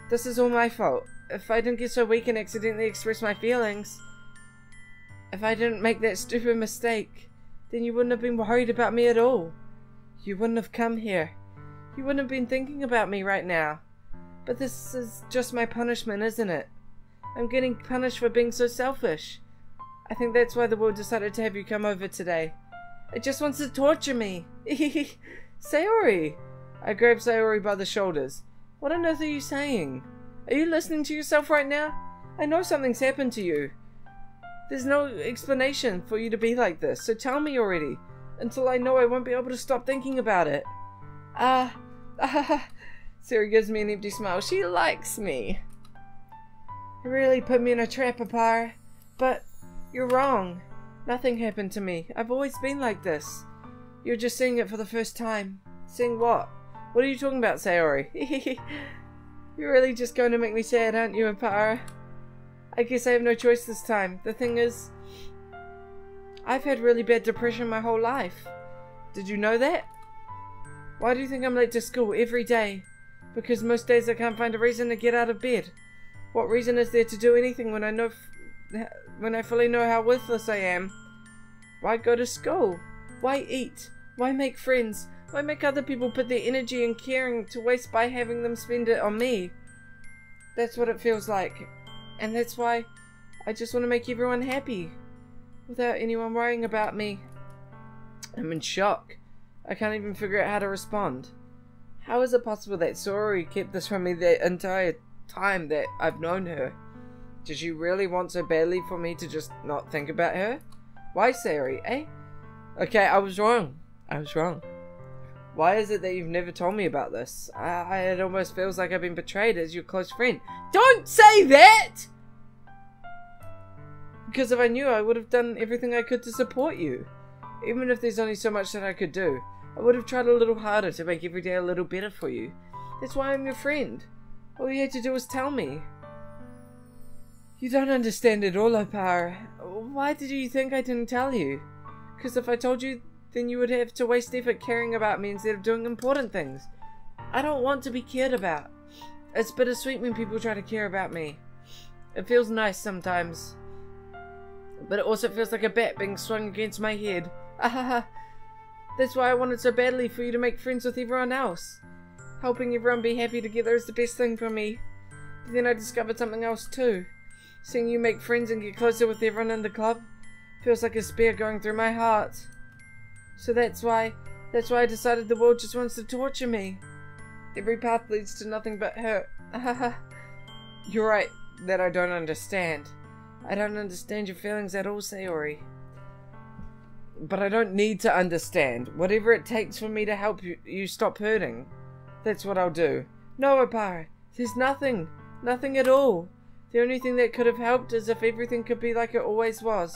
This is all my fault. If I didn't get so weak and accidentally express my feelings... If I didn't make that stupid mistake, then you wouldn't have been worried about me at all. You wouldn't have come here. You wouldn't have been thinking about me right now. But this is just my punishment, isn't it? I'm getting punished for being so selfish. I think that's why the world decided to have you come over today. It just wants to torture me. Sayori! I grab Sayori by the shoulders. What on earth are you saying? Are you listening to yourself right now? I know something's happened to you. There's no explanation for you to be like this, so tell me already. Until I know, I won't be able to stop thinking about it. Sayori gives me an empty smile. She likes me. You really put me in a trap, Oparer. But you're wrong. Nothing happened to me. I've always been like this. You're just seeing it for the first time. Seeing what? What are you talking about, Sayori? You're really just going to make me sad, aren't you, Oparer? I guess I have no choice this time. The thing is, I've had really bad depression my whole life. Did you know that? Why do you think I'm late to school every day? Because most days I can't find a reason to get out of bed. What reason is there to do anything when I fully know how worthless I am? Why go to school? Why eat? Why make friends? Why make other people put their energy and caring to waste by having them spend it on me? That's what it feels like. And that's why I just want to make everyone happy. Without anyone worrying about me. I'm in shock. I can't even figure out how to respond. How is it possible that Sayori kept this from me the entire time that I've known her? Does she really want so badly for me to just not think about her? Why, Sayori, eh? Okay, I was wrong. Why is it that you've never told me about this? It almost feels like I've been betrayed as your close friend. Don't say that! Because if I knew, I would have done everything I could to support you. Even if there's only so much that I could do, I would have tried a little harder to make every day a little better for you. That's why I'm your friend. All you had to do was tell me. You don't understand at all, Oparer. Why did you think I didn't tell you? Because if I told you, then you would have to waste effort caring about me instead of doing important things. I don't want to be cared about. It's bittersweet when people try to care about me. It feels nice sometimes. But it also feels like a bat being swung against my head. That's why I wanted so badly for you to make friends with everyone else. Helping everyone be happy together is the best thing for me. But then I discovered something else too. Seeing you make friends and get closer with everyone in the club feels like a spear going through my heart. So that's why I decided the world just wants to torture me. Every path leads to nothing but hurt. You're right that I don't understand. I don't understand your feelings at all, Sayori. But I don't need to understand. Whatever it takes for me to help you stop hurting, that's what I'll do. No, Oparer, there's nothing. Nothing at all. The only thing that could have helped is if everything could be like it always was.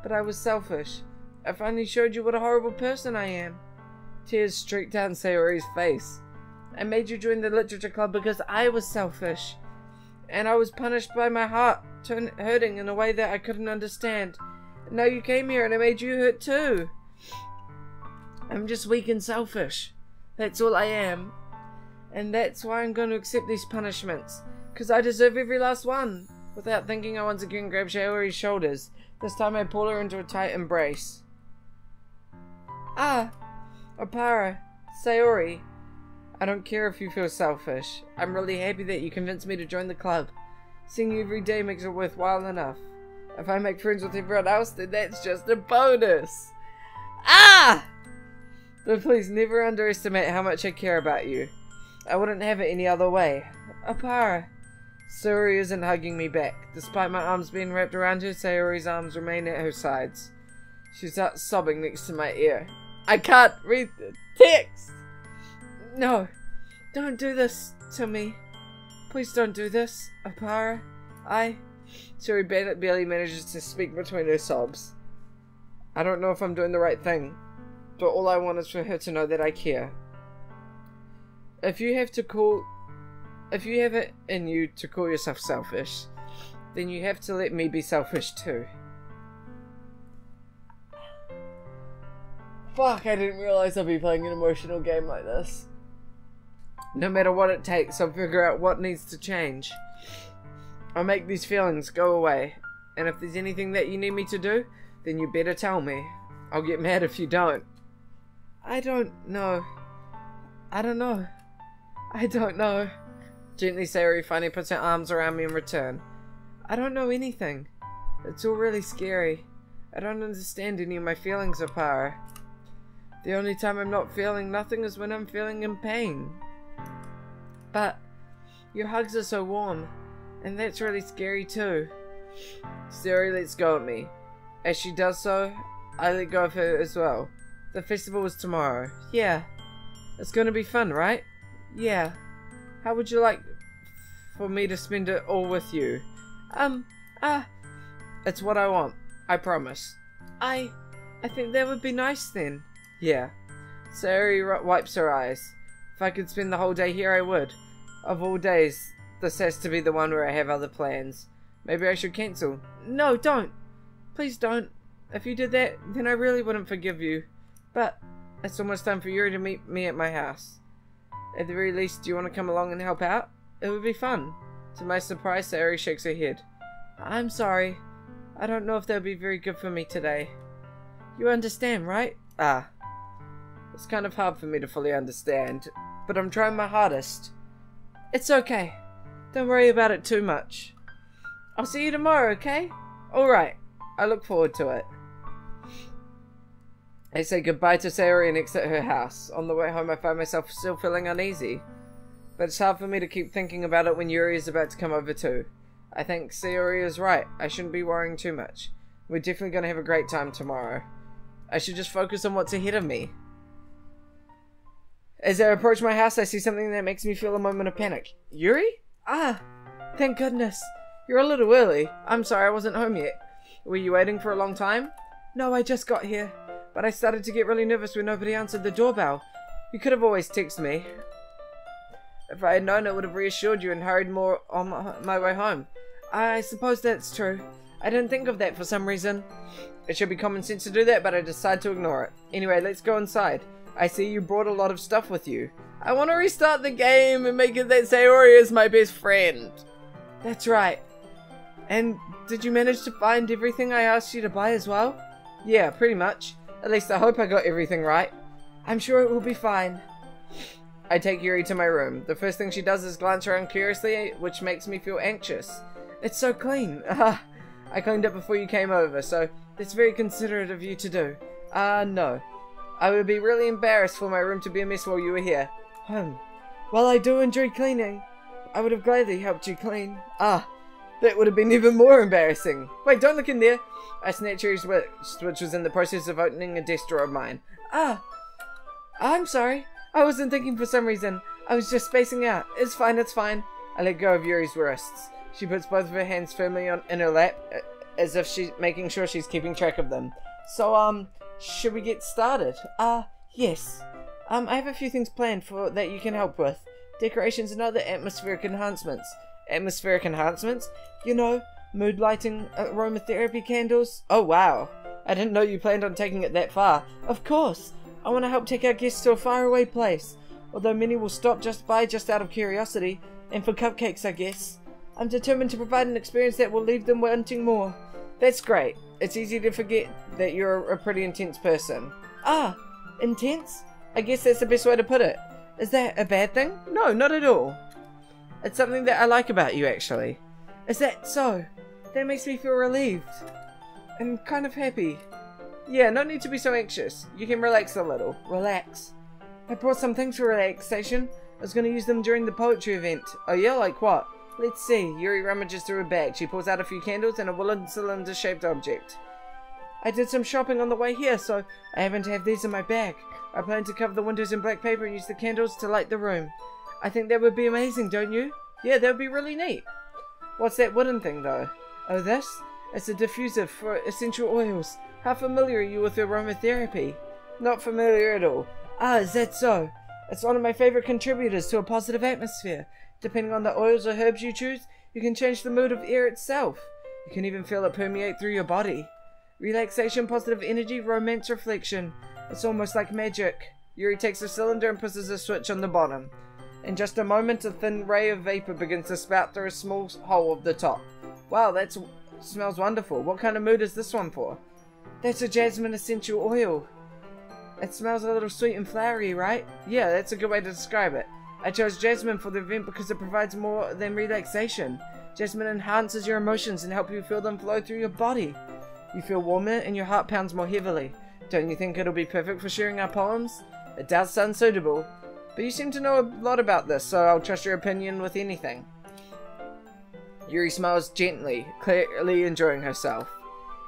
But I was selfish. I finally showed you what a horrible person I am. Tears streaked down Sayori's face. I made you join the literature club because I was selfish. And I was punished by my heart hurting in a way that I couldn't understand. And now you came here and I made you hurt too. I'm just weak and selfish. That's all I am. And that's why I'm going to accept these punishments. Because I deserve every last one. Without thinking, I once again grab Sayori's shoulders. This time I pull her into a tight embrace. Ah, Oparer, Sayori, I don't care if you feel selfish. I'm really happy that you convinced me to join the club. Seeing you every day makes it worthwhile enough. If I make friends with everyone else, then that's just a bonus. Ah! But please never underestimate how much I care about you. I wouldn't have it any other way. Oparer. Sayori isn't hugging me back. Despite my arms being wrapped around her, Sayori's arms remain at her sides. She starts sobbing next to my ear. I can't read the text! No, don't do this to me. Please don't do this, Oparer. Sayori barely manages to speak between her sobs. I don't know if I'm doing the right thing, but all I want is for her to know that I care. If you have it in you to call yourself selfish, then you have to let me be selfish too. Fuck, I didn't realize I'd be playing an emotional game like this. No matter what it takes, I'll figure out what needs to change. I'll make these feelings go away, and if there's anything that you need me to do, then you better tell me. I'll get mad if you don't. I don't know. Gently, Sayori finally puts her arms around me in return. I don't know anything. It's all really scary. I don't understand any of my feelings, Oparer. The only time I'm not feeling nothing is when I'm feeling in pain. But your hugs are so warm, and that's really scary too. Sayori lets go of me. As she does so, I let go of her as well. The festival is tomorrow. Yeah. It's gonna be fun, right? Yeah. How would you like for me to spend it all with you? It's what I want. I promise. I think that would be nice then. Yeah. Sayori wipes her eyes. If I could spend the whole day here, I would. Of all days, this has to be the one where I have other plans. Maybe I should cancel. No, don't. Please don't. If you did that, then I really wouldn't forgive you. But it's almost time for Yuri to meet me at my house. At the very least, do you want to come along and help out? It would be fun. To my surprise, Sayori shakes her head. I'm sorry. I don't know if that would be very good for me today. You understand, right? It's kind of hard for me to fully understand, but I'm trying my hardest. It's okay. Don't worry about it too much. I'll see you tomorrow, okay? Alright. I look forward to it. I say goodbye to Sayori and exit her house. On the way home, I find myself still feeling uneasy. But it's hard for me to keep thinking about it when Yuri is about to come over too. I think Sayori is right. I shouldn't be worrying too much. We're definitely going to have a great time tomorrow. I should just focus on what's ahead of me. As I approach my house, I see something that makes me feel a moment of panic. Yuri? Thank goodness. You're a little early. I'm sorry I wasn't home yet. Were you waiting for a long time? No, I just got here. But I started to get really nervous when nobody answered the doorbell. You could have always texted me. If I had known, I would have reassured you and hurried more on my way home. I suppose that's true. I didn't think of that for some reason. It should be common sense to do that, but I decided to ignore it. Anyway, let's go inside. I see you brought a lot of stuff with you. I want to restart the game and make it that Sayori is my best friend. That's right. And did you manage to find everything I asked you to buy as well? Yeah, pretty much. At least I hope I got everything right. I'm sure it will be fine. I take Yuri to my room. The first thing she does is glance around curiously, which makes me feel anxious. It's so clean. I cleaned it before you came over, so it's very considerate of you to do. No. I would be really embarrassed for my room to be a mess while you were here. While I do enjoy cleaning, I would have gladly helped you clean. That would have been even more embarrassing. Wait, don't look in there. I snatched Yuri's wrist, which was in the process of opening a desk drawer of mine. I'm sorry. I wasn't thinking for some reason. I was just spacing out. It's fine, it's fine. I let go of Yuri's wrists. She puts both of her hands firmly in her lap, as if she's making sure she's keeping track of them. So, should we get started? Yes. I have a few things planned for that you can help with. Decorations and other atmospheric enhancements. Atmospheric enhancements? You know, mood lighting, aromatherapy candles. Oh wow. I didn't know you planned on taking it that far. Of course. I want to help take our guests to a faraway place. Although many will stop just out of curiosity. And for cupcakes, I guess. I'm determined to provide an experience that will leave them wanting more. That's great. It's easy to forget that you're a pretty intense person. Intense? I guess that's the best way to put it. Is that a bad thing? No, not at all. It's something that I like about you, actually. Is that so? That makes me feel relieved. And kind of happy. Yeah, no need to be so anxious. You can relax a little. Relax. I brought some things for relaxation. I was going to use them during the poetry event. Oh yeah, like what? Let's see. Yuri rummages through her bag. She pulls out a few candles and a woolen cylinder-shaped object. I did some shopping on the way here, so I happen to have these in my bag. I plan to cover the windows in black paper and use the candles to light the room. I think that would be amazing, don't you? Yeah, that would be really neat. What's that wooden thing, though? Oh, this? It's a diffuser for essential oils. How familiar are you with aromatherapy? Not familiar at all. Ah, is that so? It's one of my favorite contributors to a positive atmosphere. Depending on the oils or herbs you choose, you can change the mood of air itself. You can even feel it permeate through your body. Relaxation, positive energy, romance, reflection. It's almost like magic. Yuri takes the cylinder and pushes a switch on the bottom. In just a moment, a thin ray of vapor begins to spout through a small hole of the top. Wow, that smells wonderful. What kind of mood is this one for? That's a jasmine essential oil. It smells a little sweet and flowery, right? Yeah, that's a good way to describe it. I chose jasmine for the event because it provides more than relaxation. Jasmine enhances your emotions and helps you feel them flow through your body. You feel warmer and your heart pounds more heavily. Don't you think it'll be perfect for sharing our poems? It does sound suitable. But you seem to know a lot about this, so I'll trust your opinion with anything. Yuri smiles gently, clearly enjoying herself.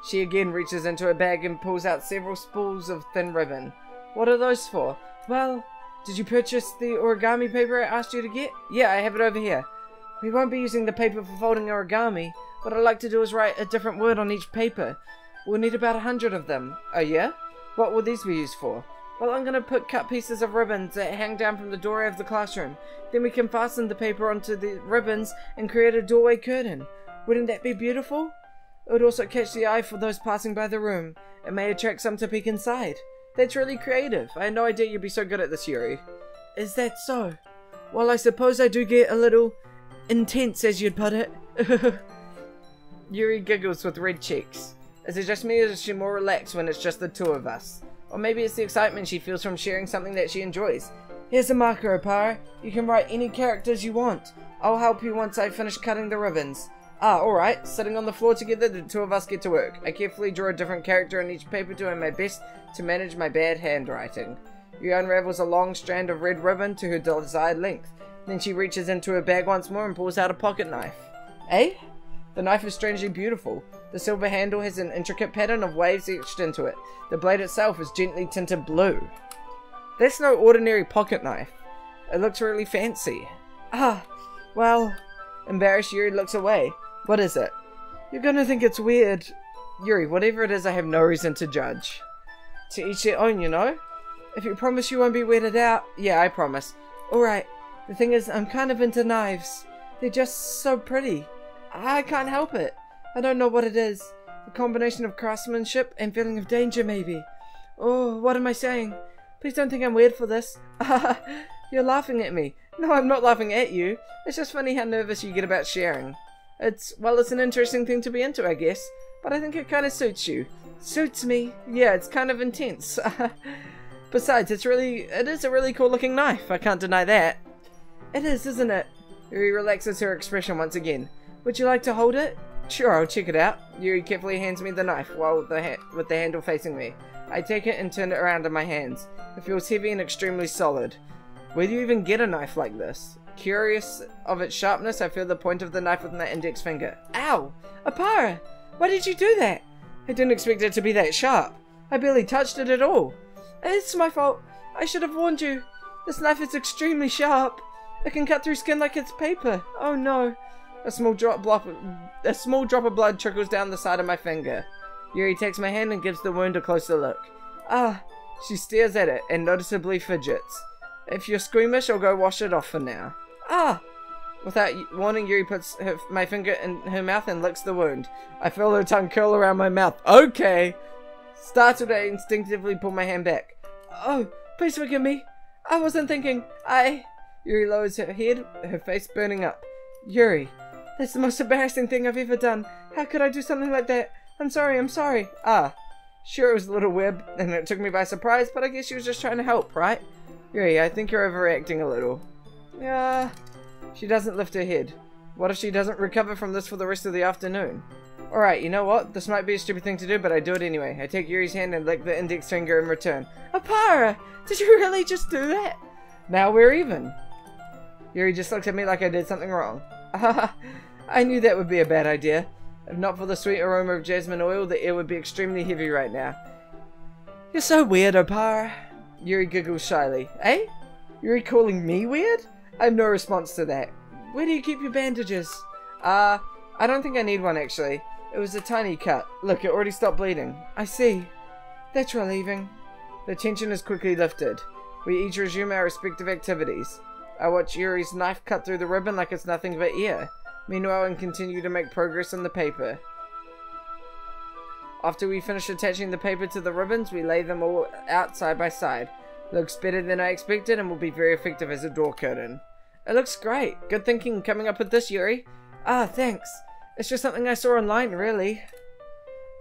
She again reaches into her bag and pulls out several spools of thin ribbon. What are those for? Well, did you purchase the origami paper I asked you to get? Yeah, I have it over here. We won't be using the paper for folding origami. What I'd like to do is write a different word on each paper. We'll need about 100 of them. Oh yeah? What will these be used for? Well, I'm going to cut pieces of ribbons that hang down from the doorway of the classroom. Then we can fasten the paper onto the ribbons and create a doorway curtain. Wouldn't that be beautiful? It would also catch the eye for those passing by the room. It may attract some to peek inside. That's really creative. I had no idea you'd be so good at this, Yuri. Is that so? Well, I suppose I do get a little intense, as you'd put it. Yuri giggles with red cheeks. Is it just me, or is she more relaxed when it's just the two of us? Or maybe it's the excitement she feels from sharing something that she enjoys. Here's a marker, Oparer. You can write any characters you want. I'll help you once I finish cutting the ribbons. Ah, alright. Sitting on the floor together, the two of us get to work. I carefully draw a different character on each paper, doing my best to manage my bad handwriting. Yuri unravels a long strand of red ribbon to her desired length. Then she reaches into her bag once more and pulls out a pocket knife. Eh? The knife is strangely beautiful. The silver handle has an intricate pattern of waves etched into it. The blade itself is gently tinted blue. That's no ordinary pocket knife. It looks really fancy. Ah, well... Embarrassed, Yuri looks away. What is it? You're gonna think it's weird. Yuri, whatever it is, I have no reason to judge. To each their own, you know? If you promise you won't be weirded out... Yeah, I promise. Alright. The thing is, I'm kind of into knives. They're just so pretty. I can't help it. I don't know what it is. A combination of craftsmanship and feeling of danger, maybe. Oh, what am I saying? Please don't think I'm weird for this. You're laughing at me. No, I'm not laughing at you. It's just funny how nervous you get about sharing. It's an interesting thing to be into, I guess. But I think it kind of suits you. Suits me? Yeah, it's kind of intense. Besides, it is a really cool looking knife. I can't deny that. It is, isn't it? Yuri relaxes her expression once again. Would you like to hold it? Sure, I'll check it out. Yuri carefully hands me the knife with the handle facing me. I take it and turn it around in my hands. It feels heavy and extremely solid. Where do you even get a knife like this? Curious of its sharpness, I feel the point of the knife with my index finger. Ow! Oparer! Why did you do that? I didn't expect it to be that sharp. I barely touched it at all. It's my fault. I should have warned you. This knife is extremely sharp. It can cut through skin like it's paper. Oh no. A small drop of blood trickles down the side of my finger. Yuri takes my hand and gives the wound a closer look. Ah, she stares at it and noticeably fidgets. If you're squeamish, I'll go wash it off for now. Ah! Without warning, Yuri puts my finger in her mouth and licks the wound. I feel her tongue curl around my mouth. Okay! Startled, I instinctively pull my hand back. Oh, please forgive me. I wasn't thinking. Yuri lowers her head, her face burning up. Yuri, that's the most embarrassing thing I've ever done. How could I do something like that? I'm sorry. Ah, sure it was a little weird and it took me by surprise, but I guess she was just trying to help, right? Yuri, I think you're overreacting a little. Yeah. She doesn't lift her head. What if she doesn't recover from this for the rest of the afternoon? Alright, you know what? This might be a stupid thing to do, but I do it anyway. I take Yuri's hand and lick the index finger in return. Oparer! Did you really just do that? Now we're even. Yuri just looked at me like I did something wrong. I knew that would be a bad idea. If not for the sweet aroma of jasmine oil, the air would be extremely heavy right now. You're so weird, Oparer. Yuri giggles shyly. Eh? Yuri calling me weird? I have no response to that. Where do you keep your bandages? I don't think I need one actually. It was a tiny cut. Look, it already stopped bleeding. I see. That's relieving. The tension is quickly lifted. We each resume our respective activities. I watch Yuri's knife cut through the ribbon like it's nothing but air. Meanwhile, and continue to make progress on the paper. After we finish attaching the paper to the ribbons, we lay them all out side by side. Looks better than I expected and will be very effective as a door curtain. It looks great. Good thinking coming up with this, Yuri. Ah, thanks. It's just something I saw online, really.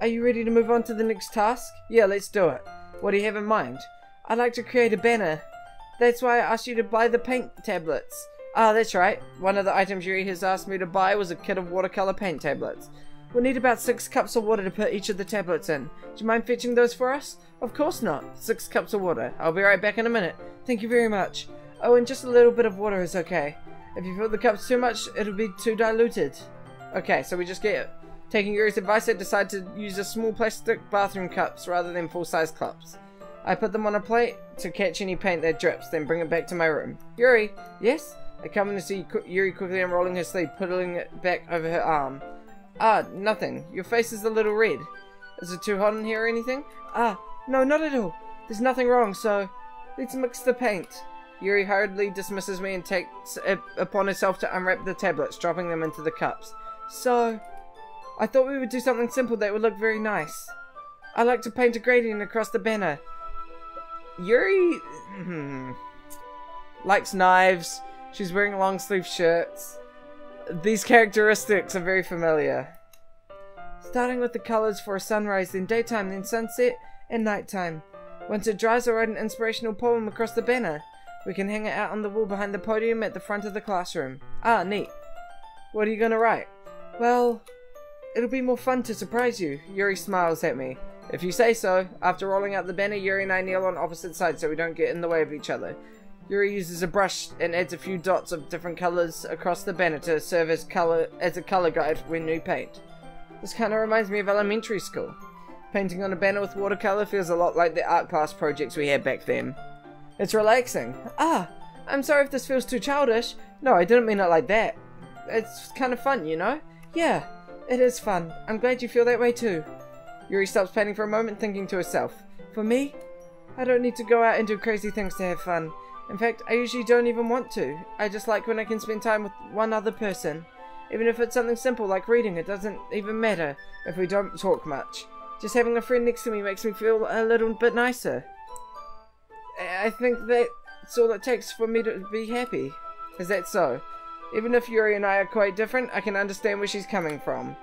Are you ready to move on to the next task? Yeah, let's do it. What do you have in mind? I'd like to create a banner. That's why I asked you to buy the paint tablets. Ah, that's right. One of the items Yuri has asked me to buy was a kit of watercolor paint tablets. We'll need about 6 cups of water to put each of the tablets in. Do you mind fetching those for us? Of course not. 6 cups of water. I'll be right back in a minute. Thank you very much. Oh, and just a little bit of water is okay. If you fill the cups too much, it'll be too diluted. Okay, so we just get it. Taking Yuri's advice, I decided to use a small plastic bathroom cups rather than full-size cups. I put them on a plate to catch any paint that drips, then bring it back to my room. Yuri! Yes? I come in to see Yuri quickly unrolling her sleeve, pulling it back over her arm. Ah, nothing. Your face is a little red. Is it too hot in here or anything? Ah, no, not at all. There's nothing wrong, so let's mix the paint. Yuri hurriedly dismisses me and takes it upon herself to unwrap the tablets, dropping them into the cups. So, I thought we would do something simple that would look very nice. I like to paint a gradient across the banner. Yuri likes knives. She's wearing long sleeve shirts. These characteristics are very familiar. Starting with the colors for a sunrise, then daytime, then sunset, and nighttime. Once it dries, I'll write an inspirational poem across the banner. We can hang it out on the wall behind the podium at the front of the classroom. Ah, neat. What are you gonna write? Well, it'll be more fun to surprise you. Yuri smiles at me. If you say so. After rolling out the banner, Yuri and I kneel on opposite sides so we don't get in the way of each other. Yuri uses a brush and adds a few dots of different colors across the banner to serve as a color guide when we paint. This kind of reminds me of elementary school. Painting on a banner with watercolor feels a lot like the art class projects we had back then. It's relaxing. Ah, I'm sorry if this feels too childish. No, I didn't mean it like that. It's kind of fun, you know? Yeah, it is fun. I'm glad you feel that way too. Yuri stops painting for a moment, thinking to herself. For me, I don't need to go out and do crazy things to have fun. In fact, I usually don't even want to. I just like when I can spend time with one other person. Even if it's something simple like reading, it doesn't even matter if we don't talk much. Just having a friend next to me makes me feel a little bit nicer. I think that's all it takes for me to be happy. Is that so? Even if Yuri and I are quite different, I can understand where she's coming from.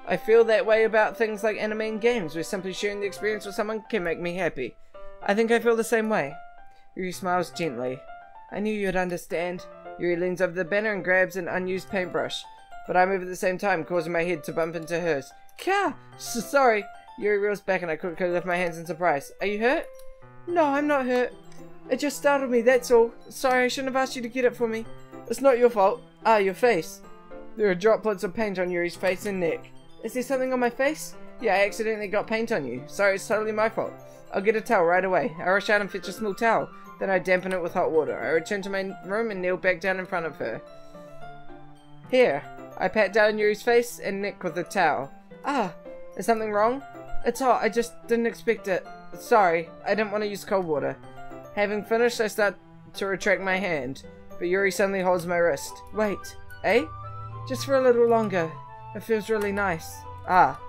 I feel that way about things like anime and games, where simply sharing the experience with someone can make me happy. I think I feel the same way. Yuri smiles gently. I knew you'd understand. Yuri leans over the banner and grabs an unused paintbrush. But I move at the same time, causing my head to bump into hers. Kah! Sorry! Yuri reels back and I quickly lift my hands in surprise. Are you hurt? No, I'm not hurt. It just startled me, that's all. Sorry, I shouldn't have asked you to get it for me. It's not your fault. Ah, your face. There are droplets of paint on Yuri's face and neck. Is there something on my face? Yeah, I accidentally got paint on you. Sorry, it's totally my fault. I'll get a towel right away. I rush out and fetch a small towel. Then I dampen it with hot water. I return to my room and kneel back down in front of her. Here. I pat down Yuri's face and neck with the towel. Ah, is something wrong? It's hot. I just didn't expect it. Sorry, I didn't want to use cold water. Having finished, I start to retract my hand. But Yuri suddenly holds my wrist. Wait. Eh? Just for a little longer. It feels really nice. Ah.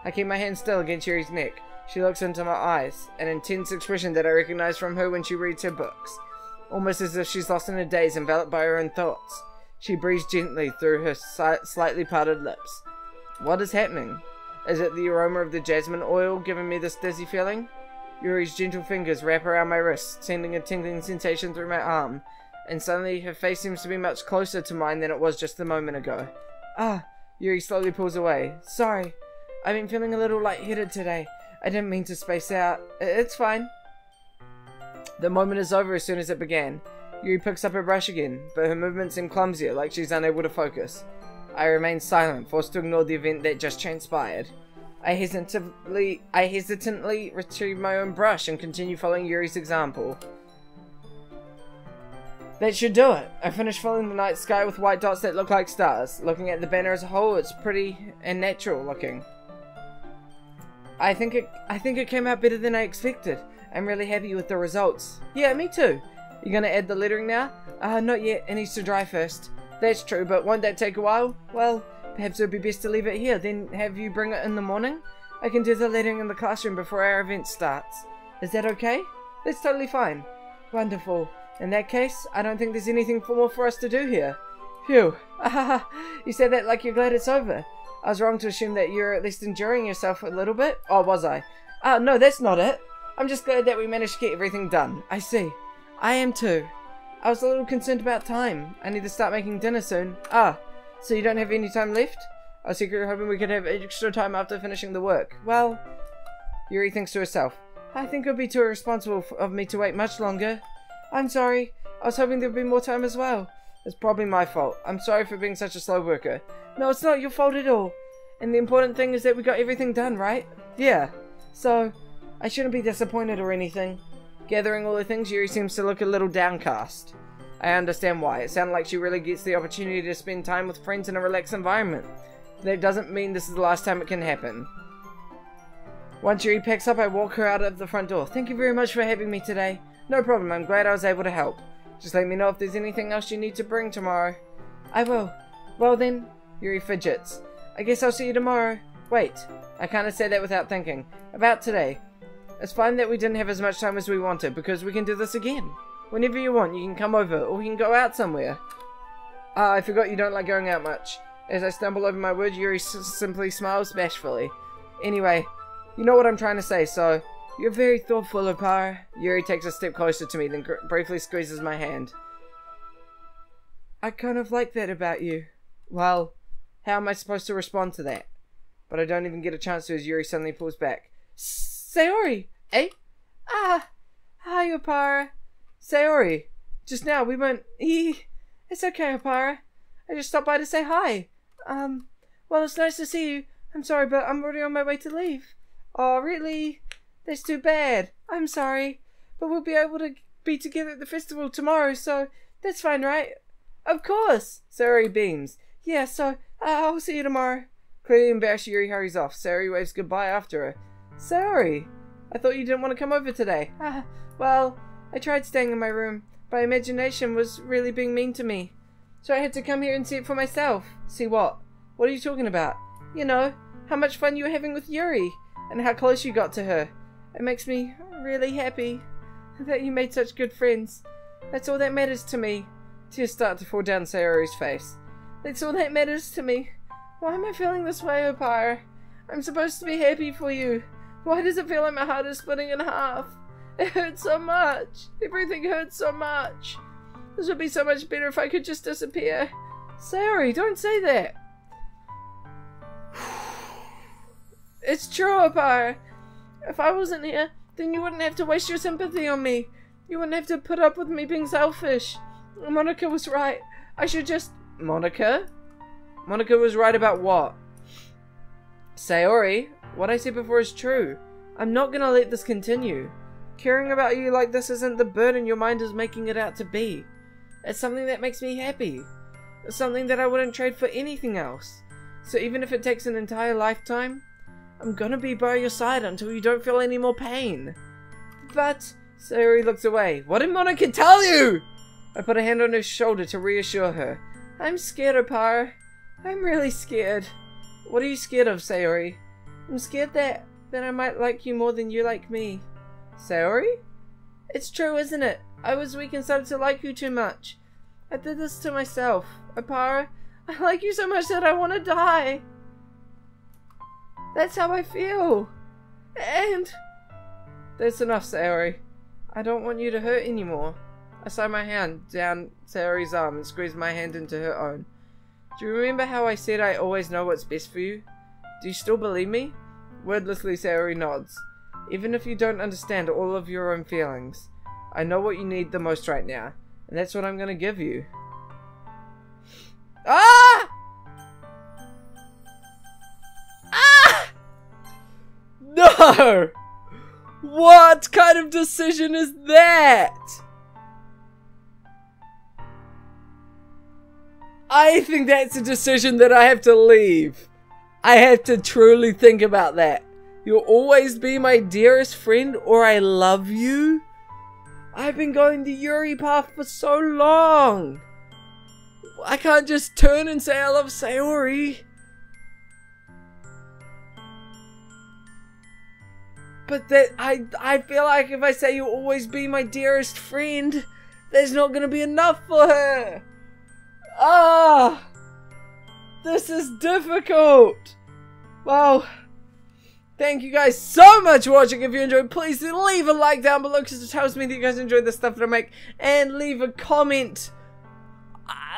I keep my hand still against Yuri's neck. She looks into my eyes, an intense expression that I recognize from her when she reads her books. Almost as if she's lost in a daze, enveloped by her own thoughts. She breathes gently through her slightly parted lips. What is happening? Is it the aroma of the jasmine oil giving me this dizzy feeling? Yuri's gentle fingers wrap around my wrist, sending a tingling sensation through my arm, and suddenly her face seems to be much closer to mine than it was just a moment ago. Ah, Yuri slowly pulls away. Sorry, I've been feeling a little lightheaded today. I didn't mean to space out. It's fine. The moment is over as soon as it began. Yuri picks up her brush again, but her movements seem clumsier, like she's unable to focus. I remain silent, forced to ignore the event that just transpired. I hesitantly retrieve my own brush and continue following Yuri's example. That should do it. I finish filling the night sky with white dots that look like stars. Looking at the banner as a whole, it's pretty and natural looking. I think it came out better than I expected. I'm really happy with the results. Yeah, me too. You gonna add the lettering now? Not yet. It needs to dry first. That's true, but won't that take a while? Well, perhaps it would be best to leave it here, then have you bring it in the morning? I can do the lettering in the classroom before our event starts. Is that okay? That's totally fine. Wonderful. In that case, I don't think there's anything more for us to do here. Phew. You said that like you're glad it's over. I was wrong to assume that you're at least enjoying yourself a little bit. Oh, was I? No, that's not it. I'm just glad that we managed to get everything done. I see. I am too. I was a little concerned about time. I need to start making dinner soon. So you don't have any time left? I was secretly hoping we could have extra time after finishing the work. Well, Yuri thinks to herself, I think it would be too irresponsible of me to wait much longer. I'm sorry. I was hoping there would be more time as well. It's probably my fault. I'm sorry for being such a slow worker. No, it's not your fault at all. And the important thing is that we got everything done, right? Yeah. So, I shouldn't be disappointed or anything. Gathering all the things, Yuri seems to look a little downcast. I understand why. It sounded like she really gets the opportunity to spend time with friends in a relaxed environment. That doesn't mean this is the last time it can happen. Once Yuri packs up, I walk her out of the front door. Thank you very much for having me today. No problem. I'm glad I was able to help. Just let me know if there's anything else you need to bring tomorrow. I will. Well then, Yuri fidgets. I guess I'll see you tomorrow. Wait, I kind of said that without thinking. About today. It's fine that we didn't have as much time as we wanted, because we can do this again. Whenever you want, you can come over, or we can go out somewhere. I forgot you don't like going out much. As I stumble over my words, Yuri simply smiles bashfully. Anyway, you know what I'm trying to say, so... You're very thoughtful, Oparer. Yuri takes a step closer to me, then briefly squeezes my hand. I kind of like that about you. Well, how am I supposed to respond to that? But I don't even get a chance to as Yuri suddenly pulls back. Sayori! Eh? Hi, Oparer. Sayori. Just now, we weren't... It's okay, Oparer. I just stopped by to say hi. Well, it's nice to see you. I'm sorry, but I'm already on my way to leave. Oh, really? That's too bad. I'm sorry. But we'll be able to be together at the festival tomorrow, so that's fine, right? Of course! Sayori beams. Yeah, so I'll see you tomorrow. Clearly embarrassed, Yuri hurries off. Sayori waves goodbye after her. Sayori, I thought you didn't want to come over today. Well, I tried staying in my room. My imagination was really being mean to me. So I had to come here and see it for myself. See what? What are you talking about? You know, how much fun you were having with Yuri, and how close you got to her. It makes me really happy that you made such good friends. That's all that matters to me. Tears start to fall down Sayori's face. That's all that matters to me. Why am I feeling this way, Oparer? I'm supposed to be happy for you. Why does it feel like my heart is splitting in half? It hurts so much. Everything hurts so much. This would be so much better if I could just disappear. Sayori, don't say that. It's true, Oparer. If I wasn't here, then you wouldn't have to waste your sympathy on me. You wouldn't have to put up with me being selfish. Monica was right. I should just... Monica? Monica was right about what? Sayori, what I said before is true. I'm not gonna let this continue. Caring about you like this isn't the burden your mind is making it out to be. It's something that makes me happy. It's something that I wouldn't trade for anything else. So even if it takes an entire lifetime, I'm gonna be by your side until you don't feel any more pain. But... Sayori looks away. What did Monica tell you? I put a hand on her shoulder to reassure her. I'm scared, Oparer. I'm really scared. What are you scared of, Sayori? I'm scared that I might like you more than you like me. Sayori? It's true, isn't it? I was weak and started to like you too much. I did this to myself. Oparer, I like you so much that I want to die. That's how I feel. And That's enough, Sayori. I don't want you to hurt anymore. I slide my hand down Sayori's arm and squeeze my hand into her own. Do you remember how I said I always know what's best for you? Do you still believe me? Wordlessly, Sayori nods. Even if you don't understand all of your own feelings, I know what you need the most right now, and that's what I'm gonna give you. Ah! Ah! No! What kind of decision is that? I think that's a decision that I have to leave. I have to truly think about that. You'll always be my dearest friend, or I love you? I've been going the Yuri path for so long. I can't just turn and say I love Sayori. But that I feel like if I say you'll always be my dearest friend, there's not gonna be enough for her. Ah, this is difficult. Well, thank you guys so much for watching. If you enjoyed, please leave a like down below because it tells me that you guys enjoyed the stuff that I make, and leave a comment.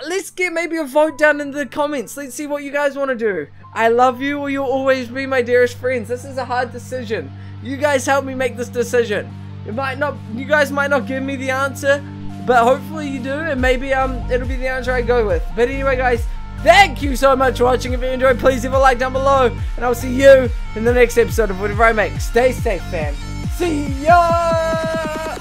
Let's get maybe a vote down in the comments. Let's see what you guys want to do. I love you, or you'll always be my dearest friends. This is a hard decision. You guys help me make this decision. You guys might not give me the answer, but hopefully you do, and maybe it'll be the answer I go with. But anyway, guys, thank you so much for watching. If you enjoyed, please leave a like down below, and I'll see you in the next episode of whatever I make. Stay safe, fam. See ya!